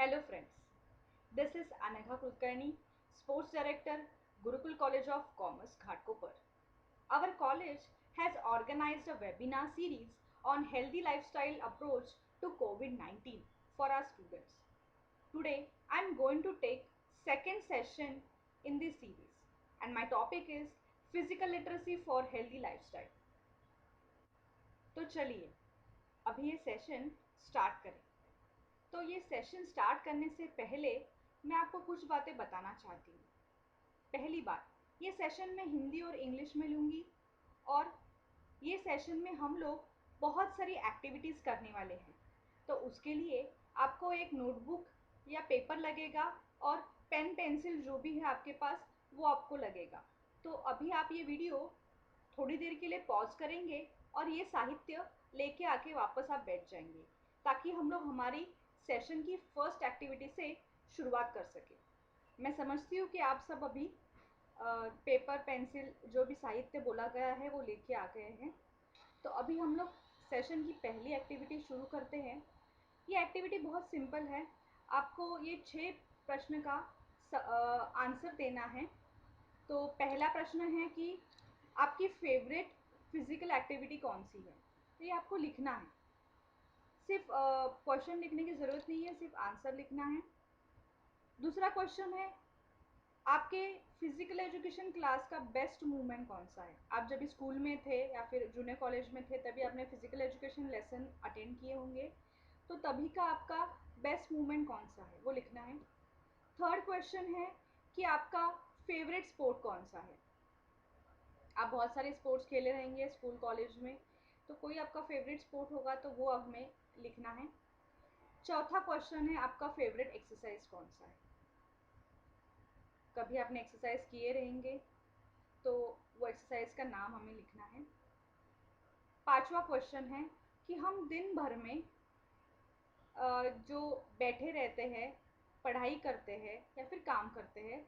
Hello friends, this is Anagha Kulkarni, Sports Director, Gurukul College of Commerce, Ghatkopar. Our college has organized a webinar series on healthy lifestyle approach to COVID-19 for our students. Today, I am going to take second session in this series and my topic is physical literacy for healthy lifestyle. तो चलिए अभी ये session start करें। तो ये session start करने से पहले मैं आपको कुछ बातें बताना चाहती हूँ। पहली बात, ये सेशन मैं हिंदी और इंग्लिश में लूँगी और ये सेशन में हम लोग बहुत सारी एक्टिविटीज़ करने वाले हैं। तो उसके लिए आपको एक नोटबुक या पेपर लगेगा और पेन पेंसिल जो भी है आपके पास वो आपको लगेगा। तो अभी आप ये वीडियो थोड़ी देर के लिए पॉज करेंगे और ये साहित्य लेके आके वापस आप बैठ जाएंगे ताकि हम लोग हमारी सेशन की फर्स्ट एक्टिविटी से शुरुआत कर सके। मैं समझती हूँ कि आप सब अभी पेपर पेंसिल जो भी साहित्य बोला गया है वो लेके आ गए हैं। तो अभी हम लोग सेशन की पहली एक्टिविटी शुरू करते हैं। ये एक्टिविटी बहुत सिंपल है। आपको ये 6 प्रश्न का आंसर देना है। तो पहला प्रश्न है कि आपकी फेवरेट फिजिकल एक्टिविटी कौन सी है। तो ये आपको लिखना है। सिर्फ क्वेश्चन लिखने की ज़रूरत नहीं है, सिर्फ आंसर लिखना है। दूसरा क्वेश्चन है आपके फिजिकल एजुकेशन क्लास का बेस्ट मूवमेंट कौन सा है। आप जब स्कूल में थे या फिर जूनियर कॉलेज में थे तभी आपने फिजिकल एजुकेशन लेसन अटेंड किए होंगे, तो तभी का आपका बेस्ट मूवमेंट कौन सा है वो लिखना है। थर्ड क्वेश्चन है कि आपका फेवरेट स्पोर्ट कौन सा है। आप बहुत सारे स्पोर्ट्स खेले रहेंगे स्कूल कॉलेज में, तो कोई आपका फेवरेट स्पोर्ट होगा तो वो हमें लिखना है। चौथा क्वेश्चन है आपका फेवरेट एक्सरसाइज कौन सा है। कभी आपने एक्सरसाइज किए रहेंगे तो वो एक्सरसाइज का नाम हमें लिखना है। पांचवा क्वेश्चन है कि हम दिन भर में जो बैठे रहते हैं, पढ़ाई करते हैं या फिर काम करते हैं,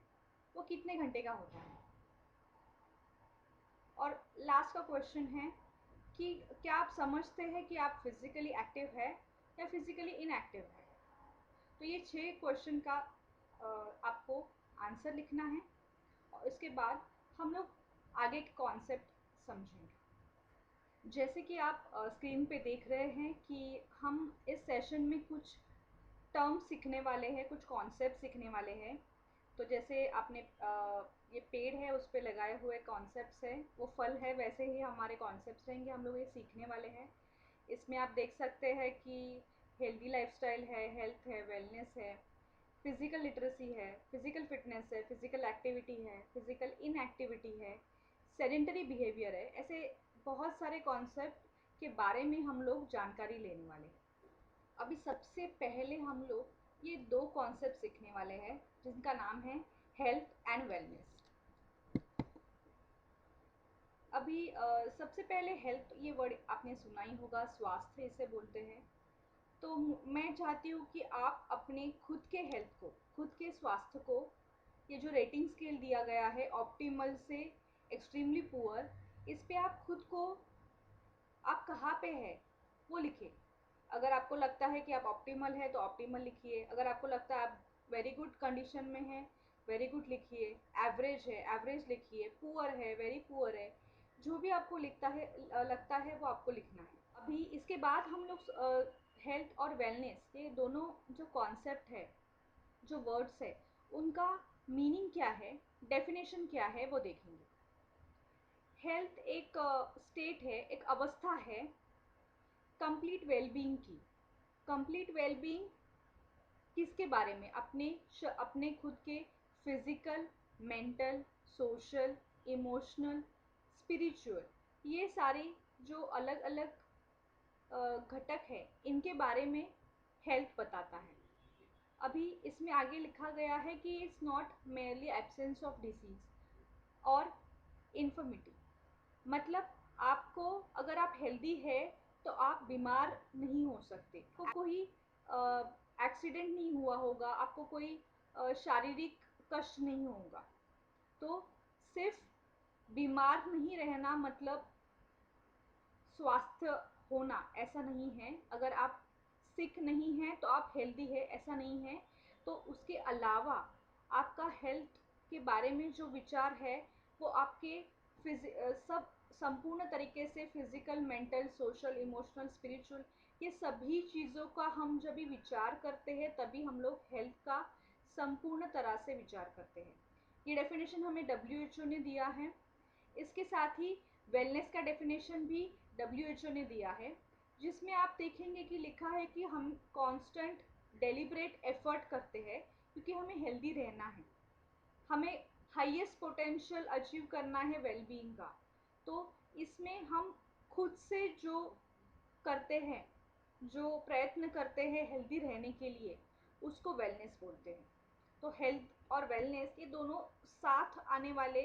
वो कितने घंटे का होता है। और लास्ट का क्वेश्चन है कि क्या आप समझते हैं कि आप फिजिकली एक्टिव है या फिजिकली इनएक्टिव है। तो ये 6 क्वेश्चन का आपको आंसर लिखना है और इसके बाद हम लोग आगे के कॉन्सेप्ट समझेंगे। जैसे कि आप स्क्रीन पे देख रहे हैं कि हम इस सेशन में कुछ टर्म्स सीखने वाले हैं, कुछ कॉन्सेप्ट सीखने वाले हैं। तो जैसे आपने ये पेड़ है उस पर लगाए हुए कॉन्सेप्ट्स हैं, वो फल है, वैसे ही हमारे कॉन्सेप्ट्स रहेंगे, हम लोग ये सीखने वाले हैं। इसमें आप देख सकते हैं कि हेल्दी लाइफस्टाइल है, हेल्थ है, वेलनेस है, फिज़िकल लिटरेसी है, फिज़िकल फिटनेस है, फिज़िकल एक्टिविटी है, फिज़िकल इनएक्टिविटी है, सेडेंटरी बिहेवियर है। ऐसे बहुत सारे कॉन्सेप्ट के बारे में हम लोग जानकारी लेने वाले हैं। अभी सबसे पहले हम लोग ये 2 कॉन्सेप्ट सीखने वाले हैं जिनका नाम है हेल्थ एंड वेलनेस। अभी सबसे पहले हेल्थ, ये वर्ड आपने सुना ही होगा, स्वास्थ्य इसे बोलते हैं। तो मैं चाहती हूँ कि आप अपने खुद के हेल्थ को, खुद के स्वास्थ्य को, ये जो रेटिंग स्केल दिया गया है ऑप्टिमल से एक्सट्रीमली पुअर, इस पे आप खुद को, आप कहाँ पे है वो लिखिए। अगर आपको लगता है कि आप ऑप्टिमल है तो ऑप्टिमल लिखिए। अगर आपको लगता है आप वेरी गुड कंडीशन में हैं, वेरी गुड लिखिए। एवरेज है, एवरेज लिखिए। पुअर है, वेरी पुअर है। जो भी आपको लगता है वो आपको लिखना है। अभी इसके बाद हम लोग हेल्थ और वेलनेस, ये दोनों जो कॉन्सेप्ट है, जो वर्ड्स है, उनका मीनिंग क्या है, डेफिनेशन क्या है वो देखेंगे। हेल्थ एक स्टेट है, एक अवस्था है कंप्लीट वेलबींग की। कंप्लीट वेलबींग किसके बारे में, अपने खुद के physical, mental, social, emotional, spiritual, ये सारे जो अलग अलग घटक है इनके बारे में हेल्थ बताता है। अभी इसमें आगे लिखा गया है कि it's not merely absence of disease और इन्फर्मिटी। मतलब आपको, अगर आप हेल्दी है तो आप बीमार नहीं हो सकते, आपको कोई एक्सीडेंट नहीं हुआ होगा, आपको कोई शारीरिक कष्ट नहीं होगा। तो सिर्फ बीमार नहीं रहना मतलब स्वास्थ्य होना, ऐसा नहीं है। अगर आप सिक नहीं है तो आप हेल्दी है, ऐसा नहीं है। तो उसके अलावा आपका हेल्थ के बारे में जो विचार है वो आपके सब संपूर्ण तरीके से physical, mental, social, emotional, spiritual, ये सभी चीज़ों का हम जब भी विचार करते हैं तभी हम लोग हेल्थ का संपूर्ण तरह से विचार करते हैं। ये डेफिनेशन हमें WHO ने दिया है। इसके साथ ही वेलनेस का डेफिनेशन भी WHO ने दिया है, जिसमें आप देखेंगे कि लिखा है कि हम कांस्टेंट डेलिब्रेट एफर्ट करते हैं क्योंकि हमें हेल्दी रहना है, हमें हाईएस्ट पोटेंशियल अचीव करना है वेलबीइंग का। तो इसमें हम खुद से जो करते हैं, जो प्रयत्न करते हैं हेल्दी रहने के लिए, उसको वेलनेस बोलते हैं। तो हेल्थ और वेलनेस ये दोनों साथ आने वाले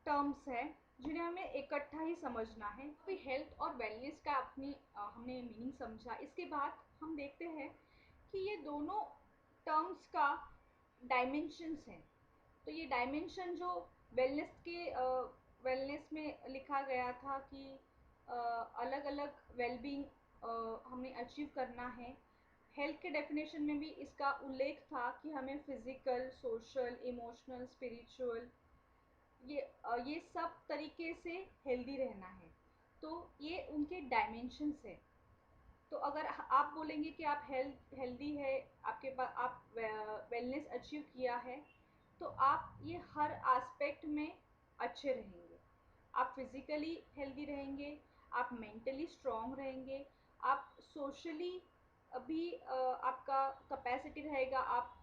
टर्म्स हैं जिन्हें हमें इकट्ठा ही समझना है। तो हेल्थ और वेलनेस का हमने मीनिंग समझा। इसके बाद हम देखते हैं कि ये दोनों टर्म्स का डायमेंशंस हैं। तो ये डायमेंशन जो वेलनेस में लिखा गया था कि अलग अलग वेलबींग हमें अचीव करना है। हेल्थ के डेफिनेशन में भी इसका उल्लेख था कि हमें फिजिकल, सोशल, इमोशनल, स्पिरिचुअल, ये सब तरीके से हेल्दी रहना है। तो ये उनके डायमेंशंस है। तो अगर आप बोलेंगे कि आप हेल्दी है, आपके पास आप वेलनेस अचीव किया है, तो आप ये हर एस्पेक्ट में अच्छे रहेंगे। आप फिज़िकली हेल्दी रहेंगे, आप मेंटली स्ट्रॉन्ग रहेंगे, आप सोशली भी आपका कैपेसिटी रहेगा, आप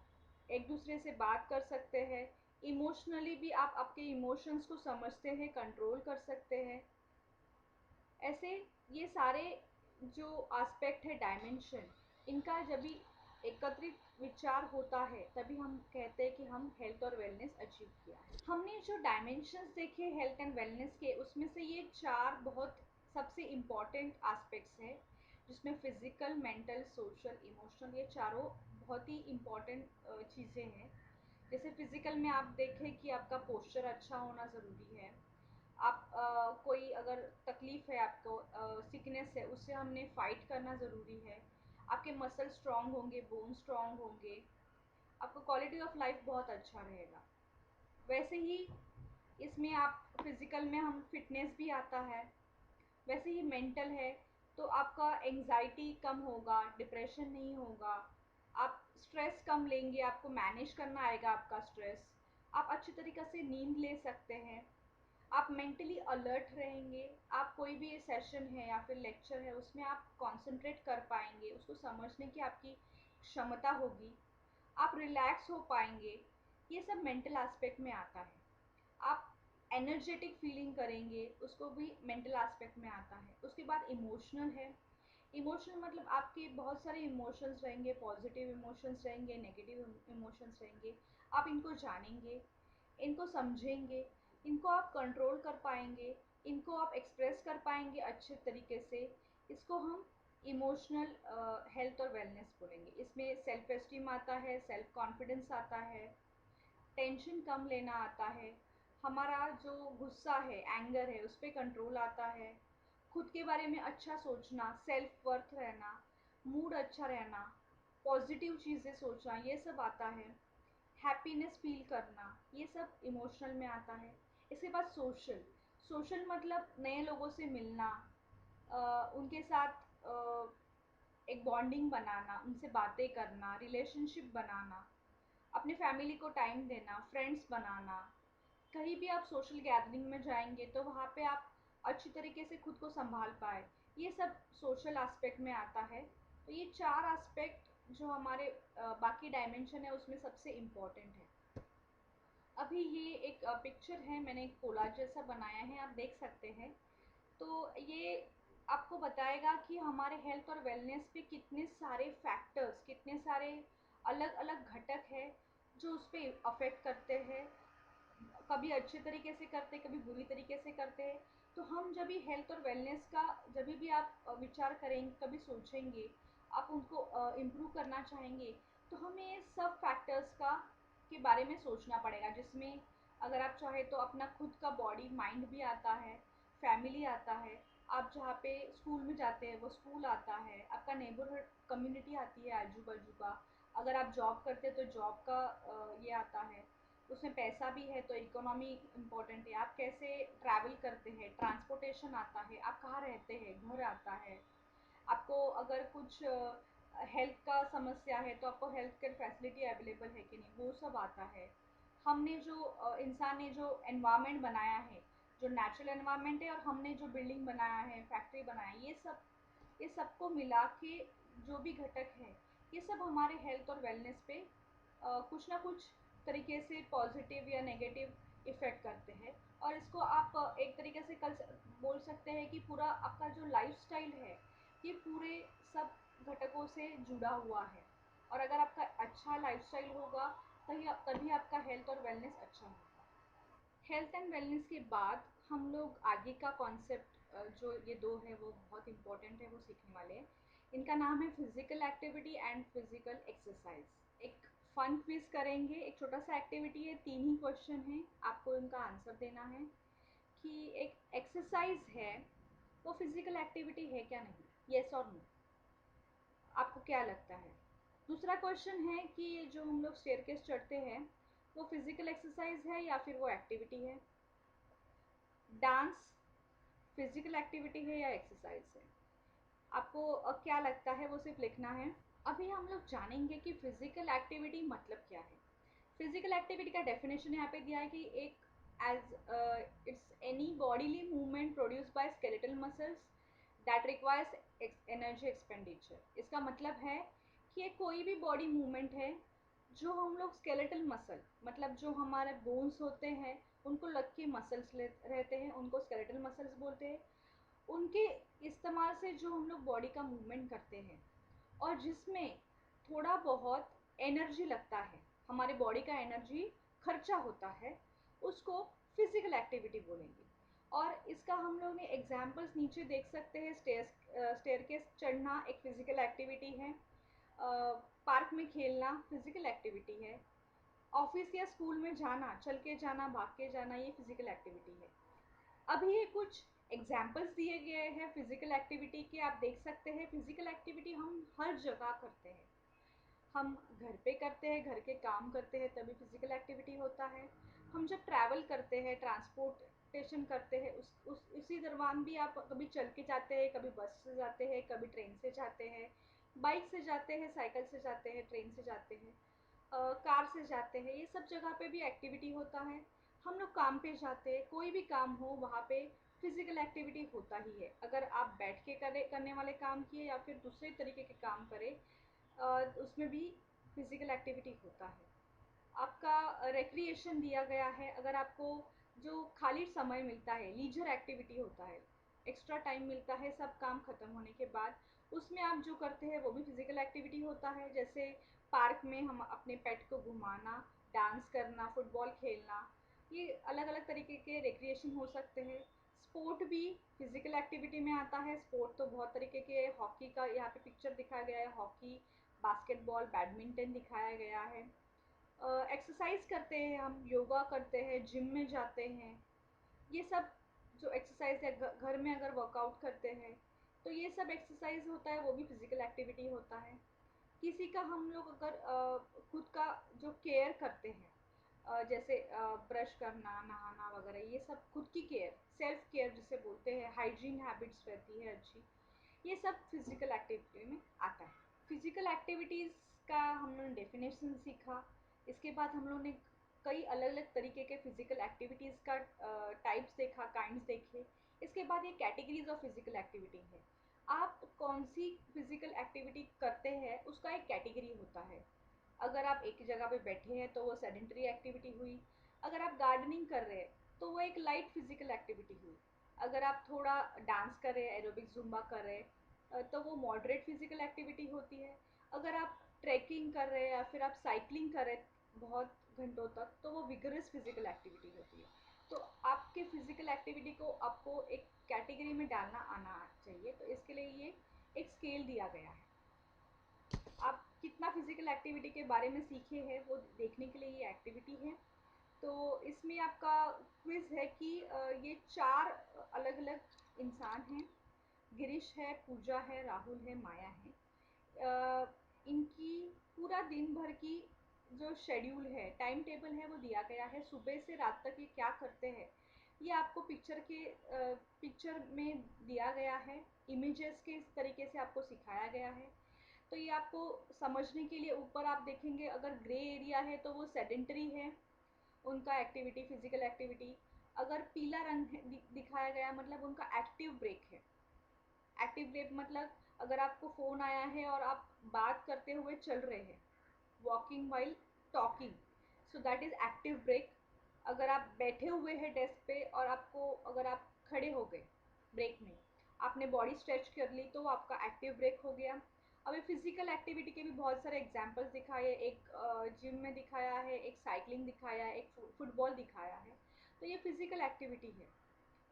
एक दूसरे से बात कर सकते हैं। इमोशनली भी आप आपके इमोशंस को समझते हैं, कंट्रोल कर सकते हैं। ऐसे ये सारे जो एस्पेक्ट है, डायमेंशन, इनका जब भी एकत्रित विचार होता है तभी हम कहते हैं कि हम हेल्थ और वेलनेस अचीव किया है। हमने जो डायमेंशंस देखे हेल्थ एंड वेलनेस के, उसमें से ये 4 बहुत सबसे इम्पॉर्टेंट एस्पेक्ट्स हैं, जिसमें फिजिकल, मेंटल, सोशल, इमोशनल, ये चारों बहुत ही इम्पॉर्टेंट चीज़ें हैं। जैसे फिजिकल में आप देखें कि आपका पोस्चर अच्छा होना ज़रूरी है। आप कोई अगर तकलीफ़ है आपको, सिकनेस है, उससे हमने फ़ाइट करना ज़रूरी है। आपके मसल स्ट्रॉन्ग होंगे, बोन स्ट्रॉन्ग होंगे, आपको क्वालिटी ऑफ लाइफ बहुत अच्छा रहेगा। वैसे ही इसमें आप फिज़िकल में हम फिटनेस भी आता है। वैसे ही मेंटल है तो आपका एंग्जाइटी कम होगा, डिप्रेशन नहीं होगा, आप स्ट्रेस कम लेंगे, आपको मैनेज करना आएगा आपका स्ट्रेस, आप अच्छी तरीक़े से नींद ले सकते हैं, आप मेंटली अलर्ट रहेंगे, आप कोई भी सेशन है या फिर लेक्चर है उसमें आप कंसंट्रेट कर पाएंगे, उसको समझने की आपकी क्षमता होगी, आप रिलैक्स हो पाएंगे। ये सब मेंटल एस्पेक्ट में आता है। आप एनर्जेटिक फीलिंग करेंगे, उसको भी मेंटल एस्पेक्ट में आता है। उसके बाद इमोशनल है। इमोशनल मतलब आपके बहुत सारे इमोशंस रहेंगे, पॉजिटिव इमोशंस रहेंगे, नेगेटिव इमोशंस रहेंगे। आप इनको जानेंगे, इनको समझेंगे, इनको आप कंट्रोल कर पाएंगे, इनको आप एक्सप्रेस कर पाएंगे अच्छे तरीके से। इसको हम इमोशनल हेल्थ और वेलनेस बोलेंगे। इसमें सेल्फ एस्टीम आता है, सेल्फ कॉन्फिडेंस आता है, टेंशन कम लेना आता है, हमारा जो गुस्सा है, एंगर है, उस पर कंट्रोल आता है, खुद के बारे में अच्छा सोचना, सेल्फ वर्थ रहना, मूड अच्छा रहना, पॉजिटिव चीज़ें सोचना, ये सब आता है। हैप्पीनेस फील करना, ये सब इमोशनल में आता है। इसके बाद सोशल, सोशल मतलब नए लोगों से मिलना, उनके साथ एक बॉन्डिंग बनाना, उनसे बातें करना, रिलेशनशिप बनाना, अपने फैमिली को टाइम देना, फ्रेंड्स बनाना। कहीं भी आप सोशल गैदरिंग में जाएंगे तो वहाँ पे आप अच्छी तरीके से खुद को संभाल पाए, ये सब सोशल एस्पेक्ट में आता है। तो ये 4 एस्पेक्ट जो हमारे बाकी डायमेंशन है उसमें सबसे इम्पॉर्टेंट है। अभी ये एक पिक्चर है, मैंने एक कोलाज जैसा बनाया है, आप देख सकते हैं। तो ये आपको बताएगा कि हमारे हेल्थ और वेलनेस पे कितने सारे फैक्टर्स, कितने सारे अलग अलग घटक है जो उस पर अफेक्ट करते हैं। कभी अच्छे तरीके से करते, कभी बुरी तरीके से करते हैं। तो हम जब भी हेल्थ और वेलनेस का जब भी आप विचार करेंगे, कभी सोचेंगे, आप उनको इम्प्रूव करना चाहेंगे, तो हमें ये सब फैक्टर्स का के बारे में सोचना पड़ेगा, जिसमें अगर आप चाहे तो अपना खुद का बॉडी माइंड भी आता है, फैमिली आता है, आप जहाँ पे स्कूल में जाते हैं वो स्कूल आता है, आपका नेबरहुड कम्युनिटी आती है आजू बाजू का। अगर आप जॉब करते हैं तो जॉब का ये आता है, उसमें पैसा भी है तो इकोनॉमी इम्पोर्टेंट है। आप कैसे ट्रैवल करते हैं, ट्रांसपोर्टेशन आता है, आप कहाँ रहते हैं, घर आता है। आपको अगर कुछ हेल्थ का समस्या है तो आपको हेल्थ केयर फैसिलिटी अवेलेबल है कि नहीं, वो सब आता है। हमने जो इंसान ने जो एनवायरनमेंट बनाया है, जो नेचुरल एनवायरनमेंट है, और हमने जो बिल्डिंग बनाया है, फैक्ट्री बनाया है, ये सबको मिला के जो भी घटक है, ये सब हमारे हेल्थ और वेलनेस पे कुछ ना कुछ तरीके से पॉजिटिव या नेगेटिव इफ़ेक्ट करते हैं। और इसको आप एक तरीके से कल बोल सकते हैं कि पूरा आपका जो लाइफस्टाइल है, ये पूरे सब घटकों से जुड़ा हुआ है। और अगर आपका अच्छा लाइफस्टाइल होगा तभी आपका हेल्थ और वेलनेस अच्छा होगा। हेल्थ एंड वेलनेस के बाद हम लोग आगे का कॉन्सेप्ट जो ये दो है वो बहुत इंपॉर्टेंट है, वो सीखने वाले हैं। इनका नाम है physical activity and physical exercise. एक फन क्विज करेंगे, एक छोटा सा एक्टिविटी है, 3 ही क्वेश्चन है, आपको इनका आंसर देना है कि एक एक्सरसाइज है वो फिजिकल एक्टिविटी है क्या नहीं, येस और नो। आपको क्या लगता है? दूसरा क्वेश्चन है कि जो हम लोग स्टेयरकेस चढ़ते हैं वो फिजिकल एक्सरसाइज है या फिर वो एक्टिविटी है। डांस फिजिकल एक्टिविटी है या एक्सरसाइज है? आपको क्या लगता है वो सिर्फ लिखना है। अभी हम लोग जानेंगे कि फिजिकल एक्टिविटी मतलब क्या है। फिजिकल एक्टिविटी का डेफिनेशन यहाँ पे दिया है कि एक as it's any bodily movement produce by skeletal muscles that requires energy expenditure. इसका मतलब है कि ये कोई भी बॉडी मूवमेंट है जो हम लोग स्केलेटल मसल, मतलब जो हमारे बोन्स होते हैं उनको लग के मसल्स रहते हैं, उनको स्केलेटल मसल्स बोलते हैं। उनके इस्तेमाल से जो हम लोग बॉडी का मूवमेंट करते हैं और जिसमें थोड़ा बहुत एनर्जी लगता है, हमारे बॉडी का एनर्जी खर्चा होता है, उसको फिजिकल एक्टिविटी बोलेंगे। और इसका हम लोग ने एग्जाम्पल्स नीचे देख सकते हैं। स्टेयरकेस चढ़ना एक फिजिकल एक्टिविटी है, पार्क में खेलना फिजिकल एक्टिविटी है, ऑफिस या स्कूल में जाना, चल के जाना, भाग के जाना, ये फिजिकल एक्टिविटी है। अभी ये कुछ एग्जाम्पल्स दिए गए हैं फिजिकल एक्टिविटी के, आप देख सकते हैं फिजिकल एक्टिविटी हम हर जगह करते हैं। हम घर पे करते हैं, घर के काम करते हैं तभी फिजिकल एक्टिविटी होता है। हम जब ट्रैवल करते हैं, ट्रांसपोर्टेशन करते हैं, उस उसी दौरान भी आप कभी चल के जाते हैं, कभी बस से जाते हैं, कभी ट्रेन से जाते हैं, बाइक से जाते हैं, साइकिल से जाते हैं, ट्रेन से जाते हैं, कार से जाते हैं। ये सब जगह पे भी एक्टिविटी होता है। हम लोग काम पे जाते हैं, कोई भी काम हो वहाँ पे फिजिकल एक्टिविटी होता ही है। अगर आप बैठ के करने वाले काम किए या फिर दूसरे तरीके के काम करें, उसमें भी फिजिकल एक्टिविटी होता है। आपका रिक्रिएशन दिया गया है, अगर आपको जो खाली समय मिलता है, लीजर एक्टिविटी होता है, एक्स्ट्रा टाइम मिलता है सब काम ख़त्म होने के बाद, उसमें आप जो करते हैं वो भी फिजिकल एक्टिविटी होता है। जैसे पार्क में हम अपने पेट को घुमाना, डांस करना, फुटबॉल खेलना, ये अलग अलग तरीके के रिक्रिएशन हो सकते हैं। स्पोर्ट भी फिजिकल एक्टिविटी में आता है। स्पोर्ट तो बहुत तरीके के, हॉकी का यहाँ पे पिक्चर दिखाया गया है, हॉकी, बास्केटबॉल, बैडमिंटन दिखाया गया है। एक्सरसाइज करते हैं, हम योगा करते हैं, जिम में जाते हैं, ये सब जो एक्सरसाइज है, घर में अगर वर्कआउट करते हैं तो ये सब एक्सरसाइज होता है, वो भी फिजिकल एक्टिविटी होता है। किसी का हम लोग अगर खुद का जो केयर करते हैं, जैसे ब्रश करना, नहाना वगैरह, ये सब खुद की केयर, सेल्फ केयर जिसे बोलते हैं, हाइजीन हैबिट्स रहती है अच्छी, ये सब फिजिकल एक्टिविटी में आता है। फिजिकल एक्टिविटीज़ का हम लोगों ने डेफिनेशन सीखा। इसके बाद हम लोगों ने कई अलग अलग तरीके के फिजिकल एक्टिविटीज़ का टाइप्स देखा, काइंड्स देखे। इसके बाद ये कैटेगरीज ऑफ फिजिकल एक्टिविटी है। आप कौन सी फिजिकल एक्टिविटी करते हैं उसका एक कैटेगरी होता है। अगर आप एक ही जगह पे बैठे हैं तो वो सेडेंटरी एक्टिविटी हुई। अगर आप गार्डनिंग कर रहे हैं तो वो एक लाइट फिजिकल एक्टिविटी हुई। अगर आप थोड़ा डांस कर रहे हैं, एरोबिक जुम्बा कर रहे हैं, तो वो मॉडरेट फिजिकल एक्टिविटी होती है। अगर आप ट्रैकिंग कर रहे हैं या फिर आप साइकिलिंग कर रहे हैं बहुत घंटों तक, तो वो विगरस फिजिकल एक्टिविटी होती है। तो आपके फिजिकल एक्टिविटी को आपको एक कैटेगरी में डालना आना चाहिए, तो इसके लिए ये एक स्केल दिया गया है। आप कितना फिजिकल एक्टिविटी के बारे में सीखे हैं वो देखने के लिए ये एक्टिविटी है। तो इसमें आपका क्विज है कि ये 4 अलग अलग इंसान हैं, गिरीश है, पूजा है, राहुल है, माया है। इनकी पूरा दिन भर की जो शेड्यूल है, टाइम टेबल है, वो दिया गया है। सुबह से रात तक ये क्या करते हैं ये आपको पिक्चर में दिया गया है। इमेजेस के इस तरीके से आपको सिखाया गया है। तो ये आपको समझने के लिए ऊपर आप देखेंगे, अगर ग्रे एरिया है तो वो सेडेंटरी है, उनका एक्टिविटी, फिजिकल एक्टिविटी। अगर पीला रंग दिखाया गया मतलब उनका एक्टिव ब्रेक है। एक्टिव ब्रेक मतलब अगर आपको फ़ोन आया है और आप बात करते हुए चल रहे हैं, walking while talking, so that is active break. अगर आप बैठे हुए हैं डेस्क पे और अगर आप खड़े हो गए ब्रेक में, आपने बॉडी स्ट्रेच कर ली, तो वो आपका एक्टिव ब्रेक हो गया। अभी फिजिकल एक्टिविटी के भी बहुत सारे एग्जांपल्स दिखाए, एक जिम में दिखाया है, एक साइकिलिंग दिखाया है, एक फुटबॉल दिखाया है। तो ये फिजिकल एक्टिविटी है।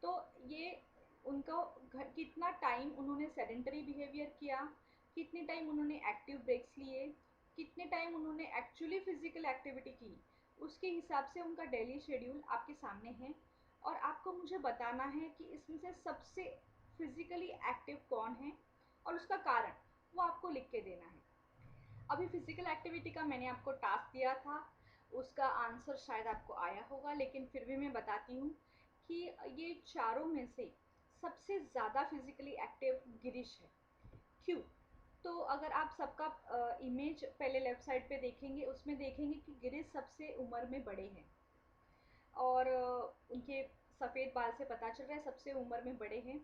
तो ये उनको कितना टाइम उन्होंने सेडेंटरी बिहेवियर किया, कितने टाइम उन्होंने एक्टिव ब्रेक्स लिए, कितने टाइम उन्होंने एक्चुअली फिजिकल एक्टिविटी की, उसके हिसाब से उनका डेली शेड्यूल आपके सामने है। और आपको मुझे बताना है कि इसमें से सबसे फिजिकली एक्टिव कौन है और उसका कारण वो आपको लिख के देना है। अभी फिजिकल एक्टिविटी का मैंने आपको टास्क दिया था, उसका आंसर शायद आपको आया होगा, लेकिन फिर भी मैं बताती हूँ कि ये चारों में से सबसे ज़्यादा फिजिकली एक्टिव गिरीश है। क्यों? तो अगर आप सबका इमेज पहले लेफ्ट साइड पे देखेंगे, उसमें देखेंगे कि गिरीश सबसे उम्र में बड़े हैं। और उनके सफ़ेद बाल से पता चल रहा है सबसे उम्र में बड़े हैं।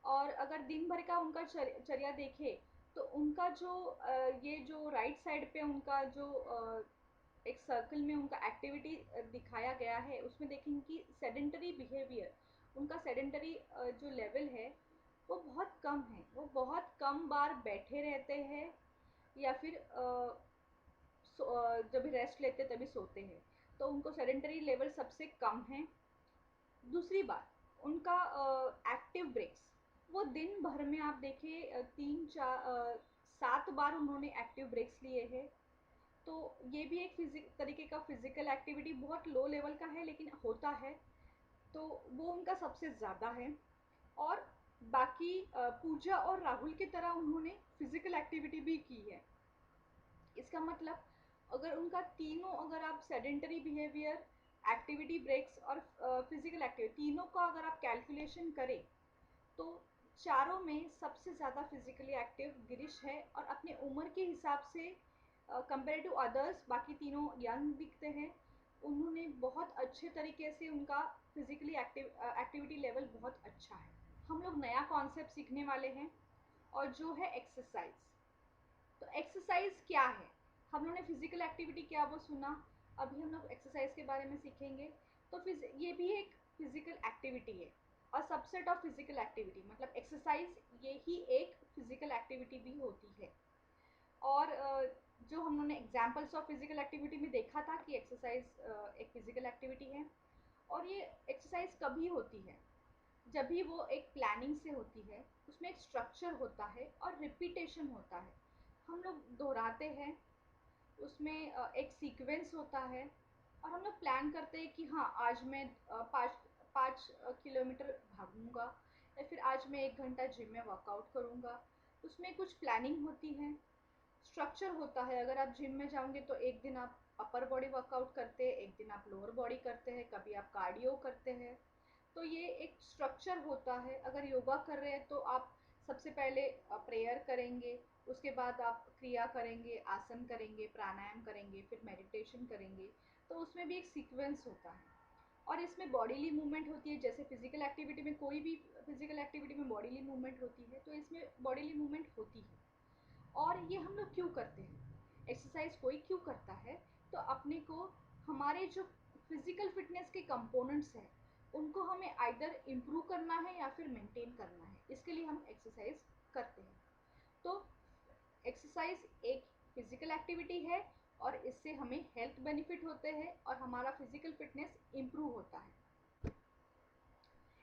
और अगर दिन भर का उनका चर्या देखें, तो उनका ये जो राइट साइड पे उनका एक सर्कल में उनका एक्टिविटी दिखाया गया है, उसमें देखेंगे कि सेडेंटरी बिहेवियर, उनका सेडेंटरी जो लेवल है वो बहुत कम है। वो बहुत कम बार बैठे रहते हैं या फिर जब भी रेस्ट लेते हैं तभी सोते हैं। तो उनको सेडेंटरी लेवल सबसे कम है। दूसरी बात, उनका एक्टिव ब्रेक्स, वो दिन भर में आप देखिए 7 बार उन्होंने एक्टिव ब्रेक्स लिए हैं। तो ये भी एक तरीके का फिजिकल एक्टिविटी बहुत लो लेवल का है, लेकिन होता है। तो वो उनका सबसे ज़्यादा है। और बाकी पूजा और राहुल की तरह उन्होंने फिजिकल एक्टिविटी भी की है। इसका मतलब अगर उनका तीनों, अगर आप सेडेंटरी बिहेवियर, एक्टिविटी ब्रेक्स और फिजिकल एक्टिविटी, तीनों का अगर आप कैलकुलेशन करें, तो चारों में सबसे ज़्यादा फिजिकली एक्टिव गिरीश है। और अपने उम्र के हिसाब से कंपेयर टू अदर्स बाकी तीनों यंग दिखते हैं। उन्होंने बहुत अच्छे तरीके से उनका फिजिकली एक्टिविटी लेवल बहुत अच्छा है। हम लोग नया कॉन्सेप्ट सीखने वाले हैं और जो है एक्सरसाइज। तो एक्सरसाइज क्या है? हम लोगों ने फिजिकल एक्टिविटी क्या वो सुना, अभी हम लोग एक्सरसाइज के बारे में सीखेंगे। तो ये भी एक फिजिकल एक्टिविटी है और सबसेट ऑफ फिजिकल एक्टिविटी, मतलब एक्सरसाइज ये ही एक फिजिकल एक्टिविटी भी होती है। और जो हम लोगों ने एग्जाम्पल्स ऑफ फिजिकल एक्टिविटी में देखा था कि एक्सरसाइज एक फिजिकल एक्टिविटी है। और ये एक्सरसाइज कभी होती है? जब भी वो एक प्लानिंग से होती है, उसमें एक स्ट्रक्चर होता है और रिपीटेशन होता है। हम लोग दोहराते हैं, उसमें एक सीक्वेंस होता है। और हम लोग प्लान करते हैं कि हाँ, आज मैं 5 किलोमीटर भागूंगा, या फिर आज मैं 1 घंटा जिम में वर्कआउट करूँगा। उसमें कुछ प्लानिंग होती है, स्ट्रक्चर होता है। अगर आप जिम में जाओगे तो एक दिन आप अपर बॉडी वर्कआउट करते हैं, एक दिन आप लोअर बॉडी करते हैं, कभी आप कार्डियो करते हैं। तो ये एक स्ट्रक्चर होता है। अगर योगा कर रहे हैं तो आप सबसे पहले प्रेयर करेंगे, उसके बाद आप क्रिया करेंगे, आसन करेंगे, प्राणायाम करेंगे, फिर मेडिटेशन करेंगे। तो उसमें भी एक सीक्वेंस होता है। और इसमें बॉडीली मूवमेंट होती है, जैसे फिजिकल एक्टिविटी में, कोई भी फिजिकल एक्टिविटी में बॉडीली मूवमेंट होती है, तो इसमें बॉडीली मूवमेंट होती है। और ये हम लोग क्यों करते हैं? एक्सरसाइज कोई क्यों करता है? तो अपने को, हमारे जो फिजिकल फिटनेस के कंपोनेंट्स हैं, उनको हमें आइदर इम्प्रूव करना है या फिर मेंटेन करना है, इसके लिए हम एक्सरसाइज करते हैं। तो एक्सरसाइज एक फिजिकल एक्टिविटी है और इससे हमें हेल्थ बेनिफिट होते हैं और हमारा फिजिकल फिटनेस इम्प्रूव होता है।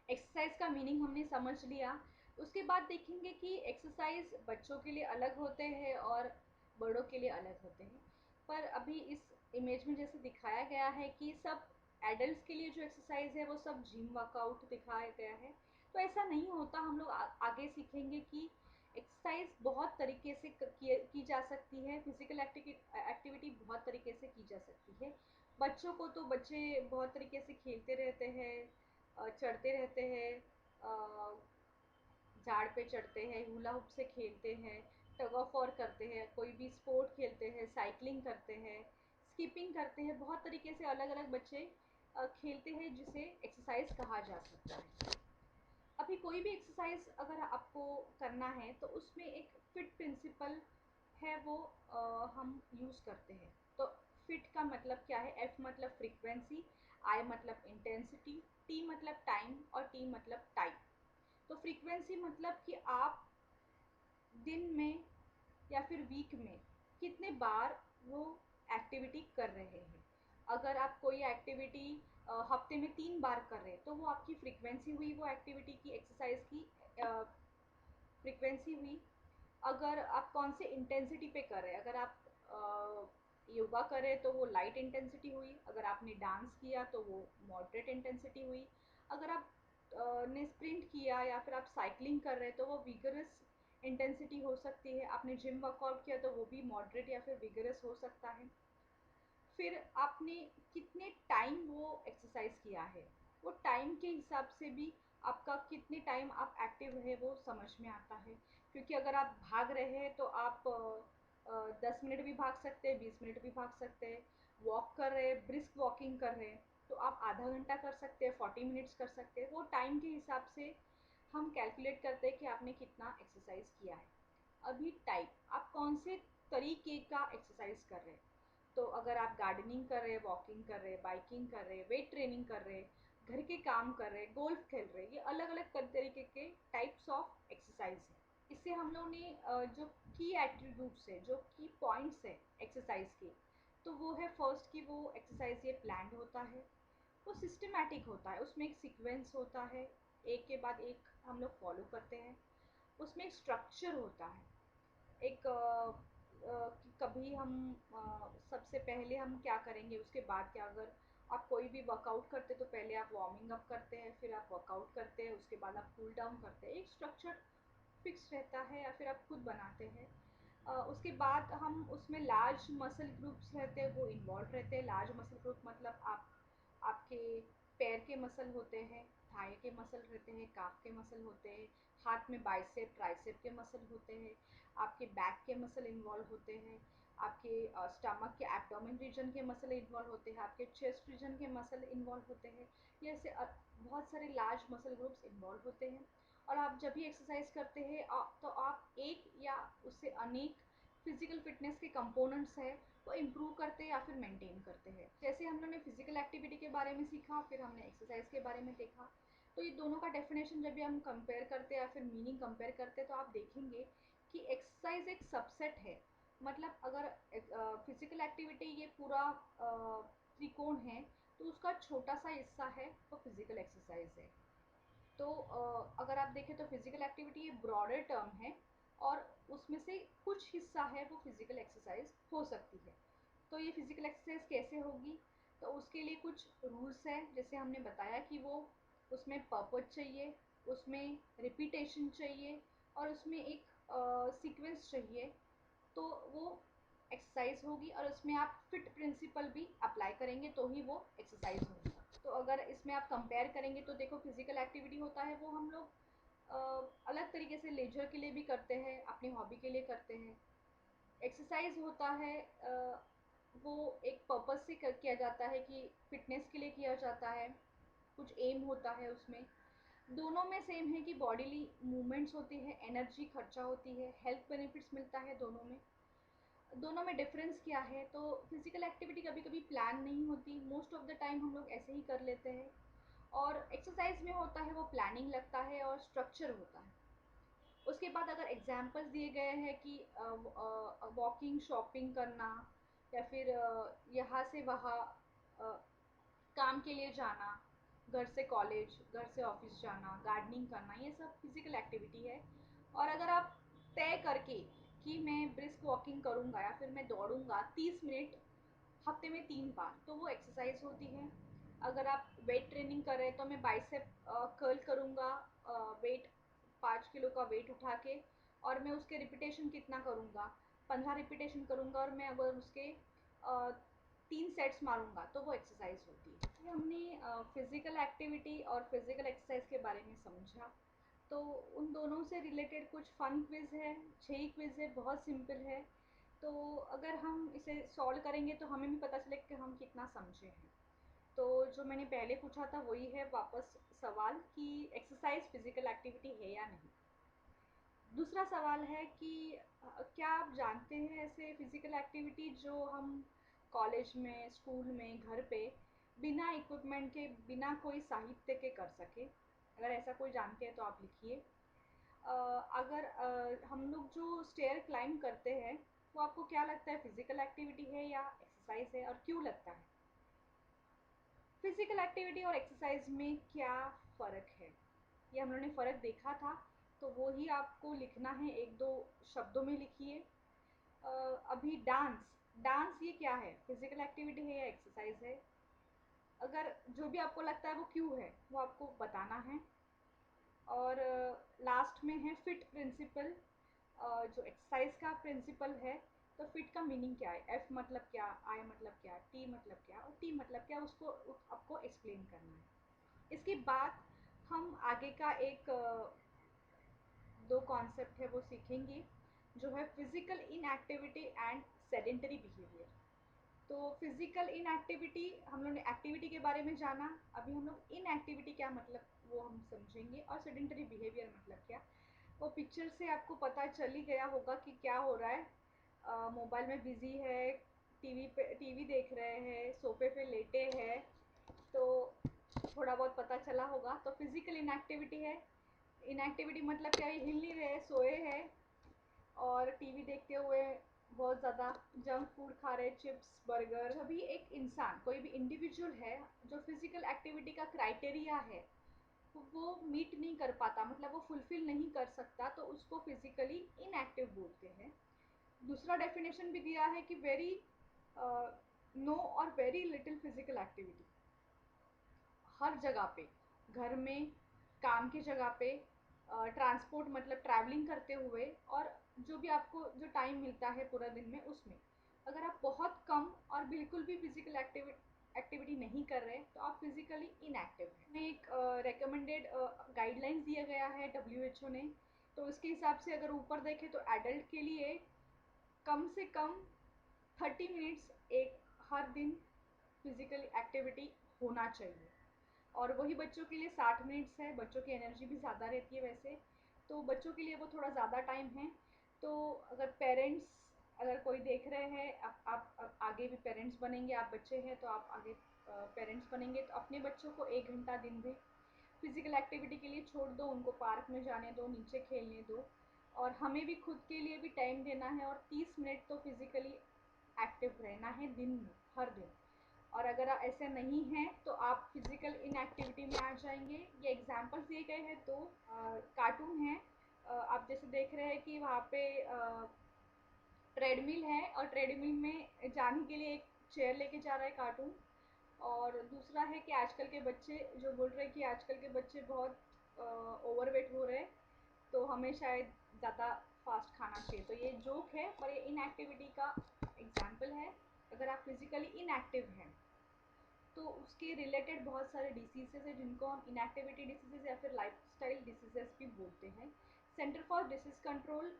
एक्सरसाइज का मीनिंग हमने समझ लिया। उसके बाद देखेंगे कि एक्सरसाइज बच्चों के लिए अलग होते हैं और बड़ों के लिए अलग होते हैं। पर अभी इस इमेज में जैसे दिखाया गया है कि सब एडल्ट्स के लिए जो एक्सरसाइज है वो सब जिम वर्कआउट दिखाया गया है। तो ऐसा नहीं होता। हम लोग आगे सीखेंगे कि एक्सरसाइज बहुत तरीके से की जा सकती है, फिजिकल एक्टिविटी बहुत तरीके से की जा सकती है। बच्चों को तो बच्चे बहुत तरीके से खेलते रहते हैं, चढ़ते रहते हैं, झाड़ पे चढ़ते हैं, हुला हुप से खेलते हैं, टग ऑफ वॉर करते हैं, कोई भी स्पोर्ट खेलते हैं, साइकिलिंग करते हैं, स्किपिंग करते हैं, बहुत तरीके से अलग अलग बच्चे खेलते हैं जिसे एक्सरसाइज कहा जा सकता है। अभी कोई भी एक्सरसाइज अगर आपको करना है तो उसमें एक फिट प्रिंसिपल है, वो हम यूज़ करते हैं। तो फिट का मतलब क्या है? एफ मतलब फ्रीक्वेंसी, आई मतलब इंटेंसिटी, टी मतलब टाइम और टी मतलब टाइप। तो फ्रीक्वेंसी मतलब कि आप दिन में या फिर वीक में कितने बार वो एक्टिविटी कर रहे हैं। अगर आप कोई एक्टिविटी हफ्ते में 3 बार कर रहे हैं तो वो आपकी फ्रीक्वेंसी हुई, वो एक्टिविटी की, एक्सरसाइज की फ्रीक्वेंसी हुई। अगर आप कौन से इंटेंसिटी पे कर रहे हैं, अगर आप योगा करें तो वो लाइट इंटेंसिटी हुई, अगर आपने डांस किया तो वो मॉडरेट इंटेंसिटी हुई, अगर आप ने स्प्रिंट किया या फिर आप साइकिलिंग कर रहे हैं तो वो विगरस इंटेंसिटी हो सकती है, आपने जिम वर्कआउट किया तो वो भी मॉडरेट या फिर विगरस हो सकता है। फिर आपने कितने टाइम वो एक्सरसाइज किया है, वो टाइम के हिसाब से भी आपका कितने टाइम आप एक्टिव रहे वो समझ में आता है। क्योंकि अगर आप भाग रहे हैं तो आप 10 मिनट भी भाग सकते हैं, 20 मिनट भी भाग सकते हैं। वॉक कर रहे हैं, ब्रिस्क वॉकिंग कर रहे हैं तो आप आधा घंटा कर सकते हैं, 40 मिनट्स कर सकते हैं। वो टाइम के हिसाब से हम कैलकुलेट करते हैं कि आपने कितना एक्सरसाइज किया है। अभी टाइप, आप कौन से तरीके का एक्सरसाइज कर रहे हैं। तो अगर आप गार्डनिंग कर रहे हैं, वॉकिंग कर रहे हैं, बाइकिंग कर रहे हैं, वेट ट्रेनिंग कर रहे हैं, घर के काम कर रहे हैं, गोल्फ खेल रहे हैं, ये अलग अलग तरीके के टाइप्स ऑफ एक्सरसाइज है। इससे हम लोग ने जो की एट्रीब्यूट्स है, जो की पॉइंट्स है एक्सरसाइज के, तो वो है फर्स्ट कि वो एक्सरसाइज ये प्लान्ड होता है, वो सिस्टमैटिक होता है, उसमें एक सीक्वेंस होता है, एक के बाद एक हम लोग फॉलो करते हैं, उसमें एक स्ट्रक्चर होता है। एक कि कभी हम सबसे पहले हम क्या करेंगे, उसके बाद क्या। अगर आप कोई भी वर्कआउट करते तो पहले आप वार्मिंग अप करते हैं, फिर आप वर्कआउट करते हैं, उसके बाद आप कूल डाउन करते हैं। एक स्ट्रक्चर फिक्स रहता है या फिर आप खुद बनाते हैं। उसके बाद हम उसमें लार्ज मसल ग्रुप्स रहते हैं, वो इन्वॉल्व रहते हैं। लार्ज मसल ग्रुप मतलब आपके पैर के मसल होते हैं, थाई के मसल रहते हैं, काफ के मसल होते हैं, हाथ में बाइसेप ट्राइसेप के मसल होते हैं, आपके बैक के मसल इन्वॉल्व होते हैं, आपके स्टमक के एब्डोमेन रीजन के मसल इन्वॉल्व होते हैं, आपके चेस्ट रीजन के मसल इन्वॉल्व होते हैं। ये ऐसे बहुत सारे लार्ज मसल ग्रुप्स इन्वॉल्व होते हैं। और आप जब भी एक्सरसाइज करते हैं तो आप एक या उससे अनेक फिजिकल फिटनेस के कंपोनेंट्स हैं वो इम्प्रूव करते हैं या फिर मेंटेन करते हैं। जैसे हम लोगों ने फिजिकल एक्टिविटी के बारे में सीखा, फिर हमने एक्सरसाइज के बारे में देखा। तो ये दोनों का डेफिनेशन जब भी हम कंपेयर करते हैं या फिर मीनिंग कंपेयर करते हैं तो आप देखेंगे कि एक्सरसाइज एक सबसेट है। मतलब अगर फिजिकल एक्टिविटी ये पूरा त्रिकोण है तो उसका छोटा सा हिस्सा है वो फिजिकल एक्सरसाइज है। तो अगर आप देखें तो फिजिकल एक्टिविटी ये ब्रॉडर टर्म है और उसमें से कुछ हिस्सा है वो फिजिकल एक्सरसाइज हो सकती है। तो ये फिजिकल एक्सरसाइज कैसे होगी, तो उसके लिए कुछ रूल्स हैं। जैसे हमने बताया कि वो उसमें पर्पज चाहिए, उसमें रिपीटेशन चाहिए और उसमें एक सीक्वेंस चाहिए। तो वो एक्सरसाइज होगी और उसमें आप फिट प्रिंसिपल भी अप्लाई करेंगे तो ही वो एक्सरसाइज होगी। तो अगर इसमें आप कंपेयर करेंगे तो देखो फिजिकल एक्टिविटी होता है वो हम लोग अलग तरीके से लेजर के लिए भी करते हैं, अपनी हॉबी के लिए करते हैं। एक्सरसाइज होता है वो एक पर्पस से किया जाता है कि फिटनेस के लिए किया जाता है, कुछ एम होता है उसमें। दोनों में सेम है कि बॉडीली मूवमेंट्स होती है, एनर्जी खर्चा होती है, हेल्थ बेनिफिट्स मिलता है दोनों में। दोनों में डिफरेंस क्या है, तो फिजिकल एक्टिविटी कभी कभी प्लान नहीं होती, मोस्ट ऑफ द टाइम हम लोग ऐसे ही कर लेते हैं। और एक्सरसाइज में होता है वो प्लानिंग लगता है और स्ट्रक्चर होता है। उसके बाद अगर एग्जांपल्स दिए गए हैं कि वॉकिंग, शॉपिंग करना या फिर यहाँ से वहाँ काम के लिए जाना, घर से कॉलेज, घर से ऑफिस जाना, गार्डनिंग करना, ये सब फिजिकल एक्टिविटी है। और अगर आप तय करके कि मैं ब्रिस्क वॉकिंग करूँगा या फिर मैं दौड़ूंगा 30 मिनट हफ्ते में 3 बार, तो वो एक्सरसाइज होती है। अगर आप वेट ट्रेनिंग कर रहे हैं तो मैं बाइसेप कर्ल करूँगा वेट 5 किलो का वेट उठा के, और मैं उसके रिपीटेशन कितना करूँगा, 15 रिपीटेशन करूँगा, और मैं अगर उसके 3 सेट्स मारूँगा तो वो एक्सरसाइज होती है। ये हमने फिज़िकल एक्टिविटी और फिज़िकल एक्सरसाइज के बारे में समझा। तो उन दोनों से रिलेटेड कुछ फ़न क्विज़ है, 6 क्विज़ है, बहुत सिंपल है। तो अगर हम इसे सॉल्व करेंगे तो हमें भी पता चले कि हम कितना समझे हैं। तो जो मैंने पहले पूछा था वही है वापस सवाल कि एक्सरसाइज फिजिकल एक्टिविटी है या नहीं। दूसरा सवाल है कि क्या आप जानते हैं ऐसे फिजिकल एक्टिविटी जो हम कॉलेज में, स्कूल में, घर पे बिना इक्विपमेंट के, बिना कोई साहित्य के कर सके? अगर ऐसा कोई जानते हैं तो आप लिखिए। अगर हम लोग जो स्टेयर क्लाइंब करते हैं वो आपको क्या लगता है, फिजिकल एक्टिविटी है या एक्सरसाइज है, और क्यों लगता है? फिजिकल एक्टिविटी और एक्सरसाइज में क्या फ़र्क है, ये हम लोगों ने फ़र्क देखा था, तो वो ही आपको लिखना है, एक दो शब्दों में लिखिए। अभी डांस, डांस ये क्या है, फिजिकल एक्टिविटी है या एक्सरसाइज है? अगर जो भी आपको लगता है वो क्यों है वो आपको बताना है। और लास्ट में है फिट प्रिंसिपल, जो एक्सरसाइज का प्रिंसिपल है। तो फिट का मीनिंग क्या है, एफ मतलब क्या, आई मतलब क्या, टी मतलब क्या और टी मतलब क्या, उसको आपको एक्सप्लेन करना है। इसके बाद हम आगे का एक दो कॉन्सेप्ट है वो सीखेंगे, जो है physical inactivity and sedentary behaviour. तो फिजिकल इनएक्टिविटी, हम लोग ने एक्टिविटी के बारे में जाना, अभी हम लोग इनएक्टिविटी क्या मतलब वो हम समझेंगे, और सेडेंटरी बिहेवियर मतलब क्या। वो पिक्चर से आपको पता चल ही गया होगा कि क्या हो रहा है। मोबाइल में बिजी है, टीवी देख रहे हैं, सोफे पे लेटे हैं, तो थोड़ा बहुत पता चला होगा। तो फिजिकल इनएक्टिविटी है, इनएक्टिविटी मतलब क्या है, हिल नहीं रहे, सोए हैं और टीवी देखते हुए बहुत ज़्यादा जंक फूड खा रहे, चिप्स, बर्गर। अभी एक इंसान, कोई भी इंडिविजुअल है जो फिजिकल एक्टिविटी का क्राइटेरिया है वो मीट नहीं कर पाता, मतलब वो फुलफिल नहीं कर सकता, तो उसको फिजिकली इनएक्टिव बोलते हैं। दूसरा डेफिनेशन भी दिया है कि वेरी नो और वेरी लिटिल फिजिकल एक्टिविटी, हर जगह पे, घर में, काम की जगह पे, ट्रांसपोर्ट मतलब ट्रैवलिंग करते हुए, और जो भी आपको जो टाइम मिलता है पूरा दिन में उसमें, अगर आप बहुत कम और बिल्कुल भी फिजिकल एक्टिविटी नहीं कर रहे तो आप फिजिकली इनएक्टिव हैं। में एक रिकमेंडेड गाइडलाइंस दिया गया है WHO ने, तो उसके हिसाब से अगर ऊपर देखें तो एडल्ट के लिए कम से कम 30 मिनट्स एक हर दिन फिजिकल एक्टिविटी होना चाहिए। और वही बच्चों के लिए 60 मिनट्स है, बच्चों की एनर्जी भी ज़्यादा रहती है वैसे, तो बच्चों के लिए वो थोड़ा ज़्यादा टाइम है। तो अगर पेरेंट्स, अगर कोई देख रहे हैं, आप आगे भी पेरेंट्स बनेंगे, आप बच्चे हैं तो आप आगे पेरेंट्स बनेंगे, तो अपने बच्चों को 1 घंटा दिन में फिजिकल एक्टिविटी के लिए छोड़ दो, उनको पार्क में जाने दो, नीचे खेलने दो, और हमें भी खुद के लिए भी टाइम देना है, और 30 मिनट तो फिजिकली एक्टिव रहना है दिन में, हर दिन। और अगर ऐसे नहीं है तो आप फिजिकल इनएक्टिविटी में आ जाएंगे। ये एग्जांपल्स दिए गए हैं, तो कार्टून है, आप जैसे देख रहे हैं कि वहाँ पे ट्रेडमिल है, और ट्रेडमिल में जाने के लिए एक चेयर लेके जा रहा है कार्टून। और दूसरा है कि आजकल के बच्चे जो बोल रहे हैं कि आजकल के बच्चे बहुत ओवरवेट हो रहे हैं, तो हमें शायद ज़्यादा फास्ट खाना चाहिए। तो ये जोक है, पर ये इनएक्टिविटी का एग्जाम्पल है। अगर आप फिजिकली इनएक्टिव हैं तो उसके रिलेटेड बहुत सारे डिसीजेज हैं जिनको हम इनएक्टिविटी डिसीजेज या फिर लाइफस्टाइल डिसीजेज भी बोलते हैं। सेंटर फॉर डिसीज कंट्रोल,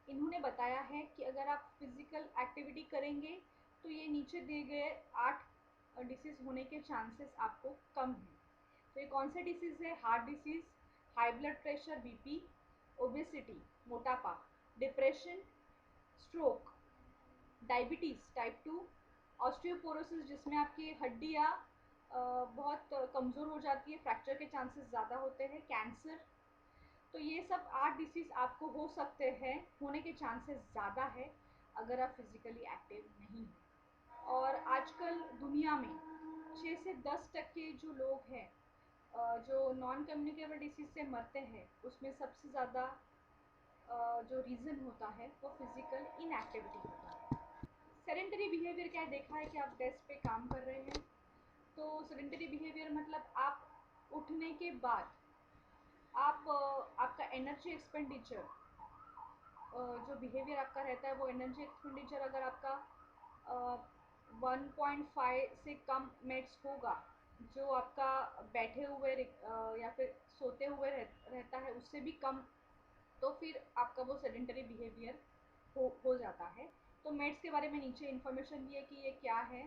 इन्होंने बताया है कि अगर आप फिजिकल एक्टिविटी करेंगे तो ये नीचे दिए गए 8 डिसीज होने के चांसेस आपको कम हैं। तो ये कौन से डिसीज़ है, heart disease, high blood pressure, BP, obesity, मोटापा, depression, stroke, diabetes type 2, osteoporosis जिसमें आपकी हड्डियाँ बहुत कमज़ोर हो जाती है, फ्रैक्चर के चांसेस ज़्यादा होते हैं, कैंसर। तो ये सब 8 डिसीज़ आपको हो सकते हैं, होने के चांसेस ज़्यादा है अगर आप फिज़िकली एक्टिव नहीं हैं। और आजकल दुनिया में 6 से 10% जो लोग हैं जो नॉन कम्युनिकेबल डिसीज़ से मरते हैं, उसमें सबसे ज़्यादा जो रीज़न होता है वो फिज़िकल इनएक्टिविटी होता है। सेडेंटरी बिहेवियर क्या है, देखा है कि आप डेस्क पे काम कर रहे हैं, तो सेडेंटरी बिहेवियर मतलब आप उठने के बाद आप आपका एनर्जी एक्सपेंडिचर, जो बिहेवियर आपका रहता है वो एनर्जी एक्सपेंडिचर अगर आपका 1.5 से कम मिनट्स होगा, जो आपका बैठे हुए या फिर सोते हुए रहता है उससे भी कम, तो फिर आपका वो सेडेंटरी बिहेवियर हो जाता है। तो मेड्स के बारे में नीचे इन्फॉर्मेशन दी है कि ये क्या है,